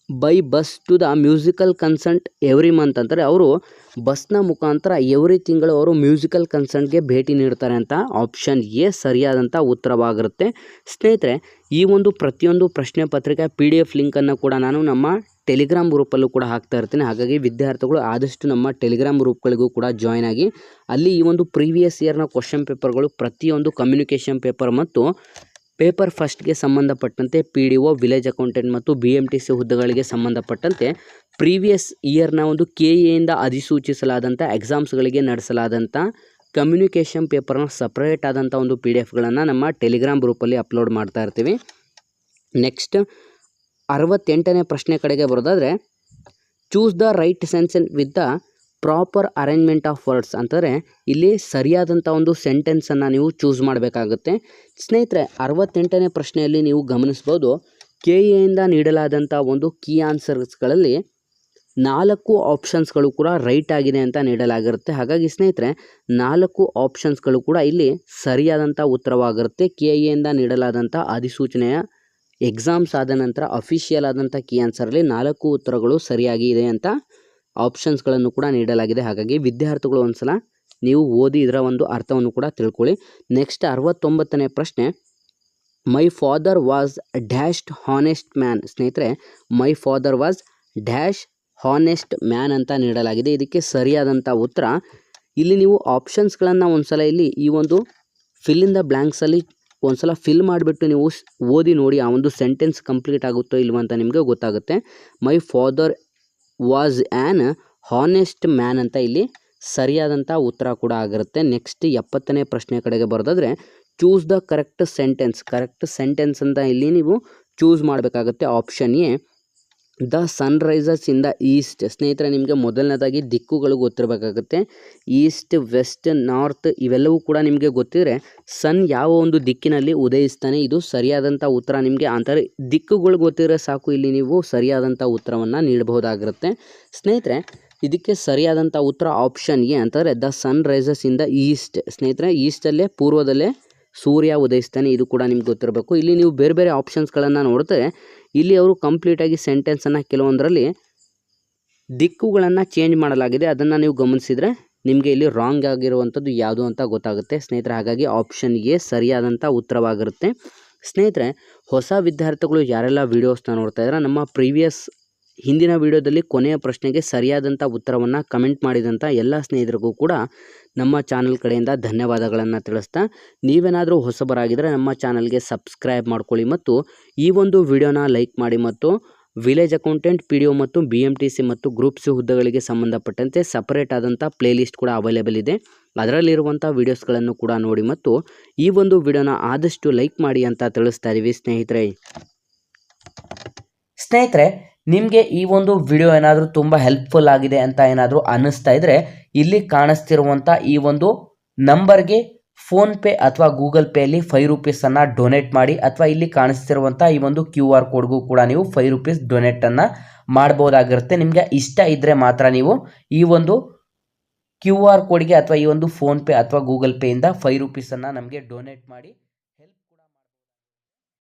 by bus to the musical concert every month ಅಂತಾರೆ ಅವರು ಬಸ್ನ ಮುಖಾಂತರ ಎವ್ರಿ ತಿಂಗಳು ಅವರು ಮ್ಯೂಸಿಕಲ್ ಕನ್ಸರ್ಟ್ಗೆ ಭೇಟಿ ನೀಡ್ತಾರೆ ಅಂತ ಆಪ್ಷನ್ ಎ ಸರಿಯಾದಂಥ ಉತ್ತರವಾಗಿರುತ್ತೆ. ಸ್ನೇಹಿತರೆ, ಈ ಒಂದು ಪ್ರತಿಯೊಂದು ಪ್ರಶ್ನೆ ಪತ್ರಿಕೆ PDF ಲಿಂಕನ್ನು ಕೂಡ ನಾನು ನಮ್ಮ ಟೆಲಿಗ್ರಾಮ್ ಗ್ರೂಪಲ್ಲೂ ಕೂಡ ಹಾಕ್ತಾ ಇರ್ತೀನಿ, ಹಾಗಾಗಿ ವಿದ್ಯಾರ್ಥಿಗಳು ಆದಷ್ಟು ನಮ್ಮ ಟೆಲಿಗ್ರಾಮ್ ಗ್ರೂಪ್ಗಳಿಗೂ ಕೂಡ ಜಾಯ್ನ್ ಆಗಿ ಅಲ್ಲಿ ಈ ಒಂದು ಪ್ರೀವಿಯಸ್ ಇಯರ್ನ ಕ್ವಶನ್ ಪೇಪರ್ಗಳು ಪ್ರತಿಯೊಂದು ಕಮ್ಯುನಿಕೇಷನ್ ಪೇಪರ್ ಮತ್ತು ಪೇಪರ್ ಫಸ್ಟ್ಗೆ ಸಂಬಂಧಪಟ್ಟಂತೆ PDO, ವಿಲೇಜ್ ಅಕೌಂಟೆಂಟ್ ಮತ್ತು BMTC ಹುದ್ದೆಗಳಿಗೆ ಸಂಬಂಧಪಟ್ಟಂತೆ ಪ್ರೀವಿಯಸ್ ಇಯರ್ನ ಒಂದು KA ಅಧಿಸೂಚಿಸಲಾದಂಥ ಎಕ್ಸಾಮ್ಸ್ಗಳಿಗೆ ನಡೆಸಲಾದಂಥ ಕಮ್ಯುನಿಕೇಷನ್ ಪೇಪರ್ನ ಸಪ್ರೇಟ್ ಆದಂಥ ಒಂದು PDF-ಗಳನ್ನು ನಮ್ಮ ಟೆಲಿಗ್ರಾಮ್ ಗ್ರೂಪಲ್ಲಿ ಅಪ್ಲೋಡ್ ಮಾಡ್ತಾ ಇರ್ತೀವಿ. ನೆಕ್ಸ್ಟ್ 68ನೇ ಪ್ರಶ್ನೆ ಕಡೆಗೆ ಬರೋದಾದರೆ choose the right sentence with the proper arrangement of words ಅಂತಾರೆ ಇಲ್ಲಿ ಸರಿಯಾದಂಥ ಒಂದು ಸೆಂಟೆನ್ಸನ್ನು ನೀವು ಚೂಸ್ ಮಾಡಬೇಕಾಗುತ್ತೆ. ಸ್ನೇಹಿತರೆ, 68ನೇ ಪ್ರಶ್ನೆಯಲ್ಲಿ ನೀವು ಗಮನಿಸ್ಬೋದು KA ನೀಡಲಾದಂಥ ಒಂದು ಕೀ ಆನ್ಸರ್ಸ್ಗಳಲ್ಲಿ 4 ಆಪ್ಷನ್ಸ್ಗಳು ಕೂಡ ರೈಟ್ ಆಗಿದೆ ಅಂತ ನೀಡಲಾಗಿರುತ್ತೆ. ಹಾಗಾಗಿ ಸ್ನೇಹಿತರೆ 4 ಆಪ್ಷನ್ಸ್ಗಳು ಕೂಡ ಇಲ್ಲಿ ಸರಿಯಾದಂಥ ಉತ್ತರವಾಗಿರುತ್ತೆ. KA ನೀಡಲಾದಂಥ ಅಧಿಸೂಚನೆಯ ಎಕ್ಸಾಮ್ಸ್ ಆದ ನಂತರ ಅಫಿಷಿಯಲ್ ಆದಂಥ ಕೀ ಆನ್ಸರಲ್ಲಿ 4 ಉತ್ತರಗಳು ಸರಿಯಾಗಿ ಇದೆ ಅಂತ ಆಪ್ಷನ್ಸ್ಗಳನ್ನು ಕೂಡ ನೀಡಲಾಗಿದೆ. ಹಾಗಾಗಿ ವಿದ್ಯಾರ್ಥಿಗಳು ಒಂದ್ಸಲ ನೀವು ಓದಿ ಇದರ ಒಂದು ಅರ್ಥವನ್ನು ಕೂಡ ತಿಳ್ಕೊಳ್ಳಿ. ನೆಕ್ಸ್ಟ್ 69ನೇ ಪ್ರಶ್ನೆ my father was dashed honest man. ಸ್ನೇಹಿತರೆ, my father was dash honest man ಅಂತ ನೀಡಲಾಗಿದೆ. ಇದಕ್ಕೆ ಸರಿಯಾದಂಥ ಉತ್ತರ ಇಲ್ಲಿ ನೀವು ಆಪ್ಷನ್ಸ್ಗಳನ್ನು ಒಂದ್ಸಲ ಇಲ್ಲಿ ಈ ಒಂದು ಫಿಲ್ ಇನ್ ದ ಬ್ಲ್ಯಾಂಕ್ಸಲ್ಲಿ ಒಂದ್ಸಲ ಫಿಲ್ ಮಾಡಿಬಿಟ್ಟು ನೀವು ಓದಿ ನೋಡಿ, ಆ ಒಂದು ಸೆಂಟೆನ್ಸ್ ಕಂಪ್ಲೀಟ್ ಆಗುತ್ತೋ ಇಲ್ವೋ ಅಂತ ನಿಮಗೆ ಗೊತ್ತಾಗುತ್ತೆ. ಮೈ father was an honest man ಅಂತ ಇಲ್ಲಿ ಸರಿಯಾದಂಥ ಉತ್ತರ ಕೂಡ ಆಗಿರುತ್ತೆ. ನೆಕ್ಸ್ಟ್ 70ನೇ ಪ್ರಶ್ನೆ ಕಡೆಗೆ ಬರೋದಾದರೆ ಚೂಸ್ ದ ಕರೆಕ್ಟ್ ಸೆಂಟೆನ್ಸ್ ಅಂತ ಇಲ್ಲಿ ನೀವು ಚೂಸ್ ಮಾಡಬೇಕಾಗುತ್ತೆ. Option A the Sunrisers in the east. ಸ್ನೇಹಿತರೆ, ನಿಮಗೆ ಮೊದಲನೇದಾಗಿ ದಿಕ್ಕುಗಳು ಗೊತ್ತಿರಬೇಕಾಗುತ್ತೆ. ಈಸ್ಟ್, ವೆಸ್ಟ್, ನಾರ್ತ್ ಇವೆಲ್ಲವೂ ಕೂಡ ನಿಮಗೆ ಗೊತ್ತಿದ್ರೆ ಸನ್ ಯಾವ ಒಂದು ದಿಕ್ಕಿನಲ್ಲಿ ಉದಯಿಸ್ತಾನೆ, ಇದು ಸರಿಯಾದಂಥ ಉತ್ತರ. ನಿಮಗೆ ಅಂತಾರೆ ದಿಕ್ಕುಗಳು ಗೊತ್ತಿದ್ರೆ ಸಾಕು, ಇಲ್ಲಿ ನೀವು ಸರಿಯಾದಂಥ ಉತ್ತರವನ್ನು ನೀಡಬಹುದಾಗಿರುತ್ತೆ. ಸ್ನೇಹಿತರೆ, ಇದಕ್ಕೆ ಸರಿಯಾದಂಥ ಉತ್ತರ ಆಪ್ಷನ್ ಎ ಅಂತಂದರೆ the sun rises in the east. ಸ್ನೇಹಿತರೆ, ಈಸ್ಟಲ್ಲೇ ಪೂರ್ವದಲ್ಲೇ ಸೂರ್ಯ ಉದಯಿಸ್ತಾನೆ, ಇದು ಕೂಡ ನಿಮ್ಗೆ ಗೊತ್ತಿರಬೇಕು. ಇಲ್ಲಿ ನೀವು ಬೇರೆ ಬೇರೆ ಆಪ್ಷನ್ಸ್ಗಳನ್ನು ನೋಡ್ತಾರೆ, ಇಲ್ಲಿ ಅವರು ಕಂಪ್ಲೀಟಾಗಿ ಸೆಂಟೆನ್ಸನ್ನು ಕೆಲವೊಂದರಲ್ಲಿ ದಿಕ್ಕುಗಳನ್ನು ಚೇಂಜ್ ಮಾಡಲಾಗಿದೆ. ಅದನ್ನು ನೀವು ಗಮನಿಸಿದರೆ ನಿಮಗೆ ಇಲ್ಲಿ ರಾಂಗ್ ಆಗಿರುವಂಥದ್ದು ಯಾವುದು ಅಂತ ಗೊತ್ತಾಗುತ್ತೆ. ಸ್ನೇಹಿತರೆ, ಹಾಗಾಗಿ ಆಪ್ಷನ್ ಎ ಸರಿಯಾದಂಥ ಉತ್ತರವಾಗಿರುತ್ತೆ. ಸ್ನೇಹಿತರೆ, ಹೊಸ ವಿದ್ಯಾರ್ಥಿಗಳು ಯಾರೆಲ್ಲ ವೀಡಿಯೋಸ್ನ ನೋಡ್ತಾ ಇದ್ದಾರೆ, ನಮ್ಮ ಹಿಂದಿನ ವಿಡಿಯೋದಲ್ಲಿ ಕೊನೆಯ ಪ್ರಶ್ನೆಗೆ ಸರಿಯಾದಂಥ ಉತ್ತರವನ್ನು ಕಮೆಂಟ್ ಮಾಡಿದಂಥ ಎಲ್ಲ ಸ್ನೇಹಿತರಿಗೂ ಕೂಡ ನಮ್ಮ ಚಾನಲ್ ಕಡೆಯಿಂದ ಧನ್ಯವಾದಗಳನ್ನು ತಿಳಿಸ್ತಾ, ನೀವೇನಾದರೂ ಹೊಸಬರಾಗಿದ್ದರೆ ನಮ್ಮ ಚಾನಲ್ಗೆ ಸಬ್ಸ್ಕ್ರೈಬ್ ಮಾಡ್ಕೊಳ್ಳಿ ಮತ್ತು ಈ ಒಂದು ವಿಡಿಯೋನ ಲೈಕ್ ಮಾಡಿ. ಮತ್ತು ವಿಲೇಜ್ ಅಕೌಂಟೆಂಟ್ PDO ಮತ್ತು BMTC ಮತ್ತು ಗ್ರೂಪ್ ಸಿ ಹುದ್ದೆಗಳಿಗೆ ಸಂಬಂಧಪಟ್ಟಂತೆ ಸಪರೇಟ್ ಆದಂಥ ಪ್ಲೇಲಿಸ್ಟ್ ಕೂಡ ಅವೈಲೇಬಲ್ ಇದೆ. ಅದರಲ್ಲಿರುವಂಥ ವೀಡಿಯೋಸ್ಗಳನ್ನು ಕೂಡ ನೋಡಿ ಮತ್ತು ಈ ಒಂದು ವಿಡಿಯೋನ ಆದಷ್ಟು ಲೈಕ್ ಮಾಡಿ ಅಂತ ತಿಳಿಸ್ತಾ ಇದ್ದೀವಿ ಸ್ನೇಹಿತರೆ, ನಿಮಗೆ ಈ ಒಂದು ವಿಡಿಯೋ ಏನಾದರೂ ತುಂಬ ಹೆಲ್ಪ್ಫುಲ್ ಆಗಿದೆ ಅಂತ ಏನಾದರೂ ಅನ್ನಿಸ್ತಾ ಇದ್ದರೆ, ಇಲ್ಲಿ ಕಾಣಿಸ್ತಿರುವಂಥ ಈ ಒಂದು ನಂಬರ್ಗೆ ಫೋನ್ಪೇ ಅಥವಾ ಗೂಗಲ್ ಪೇಯಲ್ಲಿ 5 ರೂಪೀಸನ್ನು ಡೊನೇಟ್ ಮಾಡಿ, ಅಥವಾ ಇಲ್ಲಿ ಕಾಣಿಸ್ತಿರುವಂಥ ಈ ಒಂದು QR ಕೋಡ್ಗೂ ಕೂಡ ನೀವು 5 ರೂಪೀಸ್ ಡೊನೇಟನ್ನು ಮಾಡ್ಬೋದಾಗಿರುತ್ತೆ. ನಿಮಗೆ ಇಷ್ಟ ಇದ್ದರೆ ಮಾತ್ರ ನೀವು ಈ ಒಂದು QR ಕೋಡ್ಗೆ ಅಥವಾ ಈ ಒಂದು ಫೋನ್ಪೇ ಅಥವಾ ಗೂಗಲ್ ಪೇಯಿಂದ 5 ರೂಪೀಸನ್ನು ನಮಗೆ ಡೊನೇಟ್ ಮಾಡಿ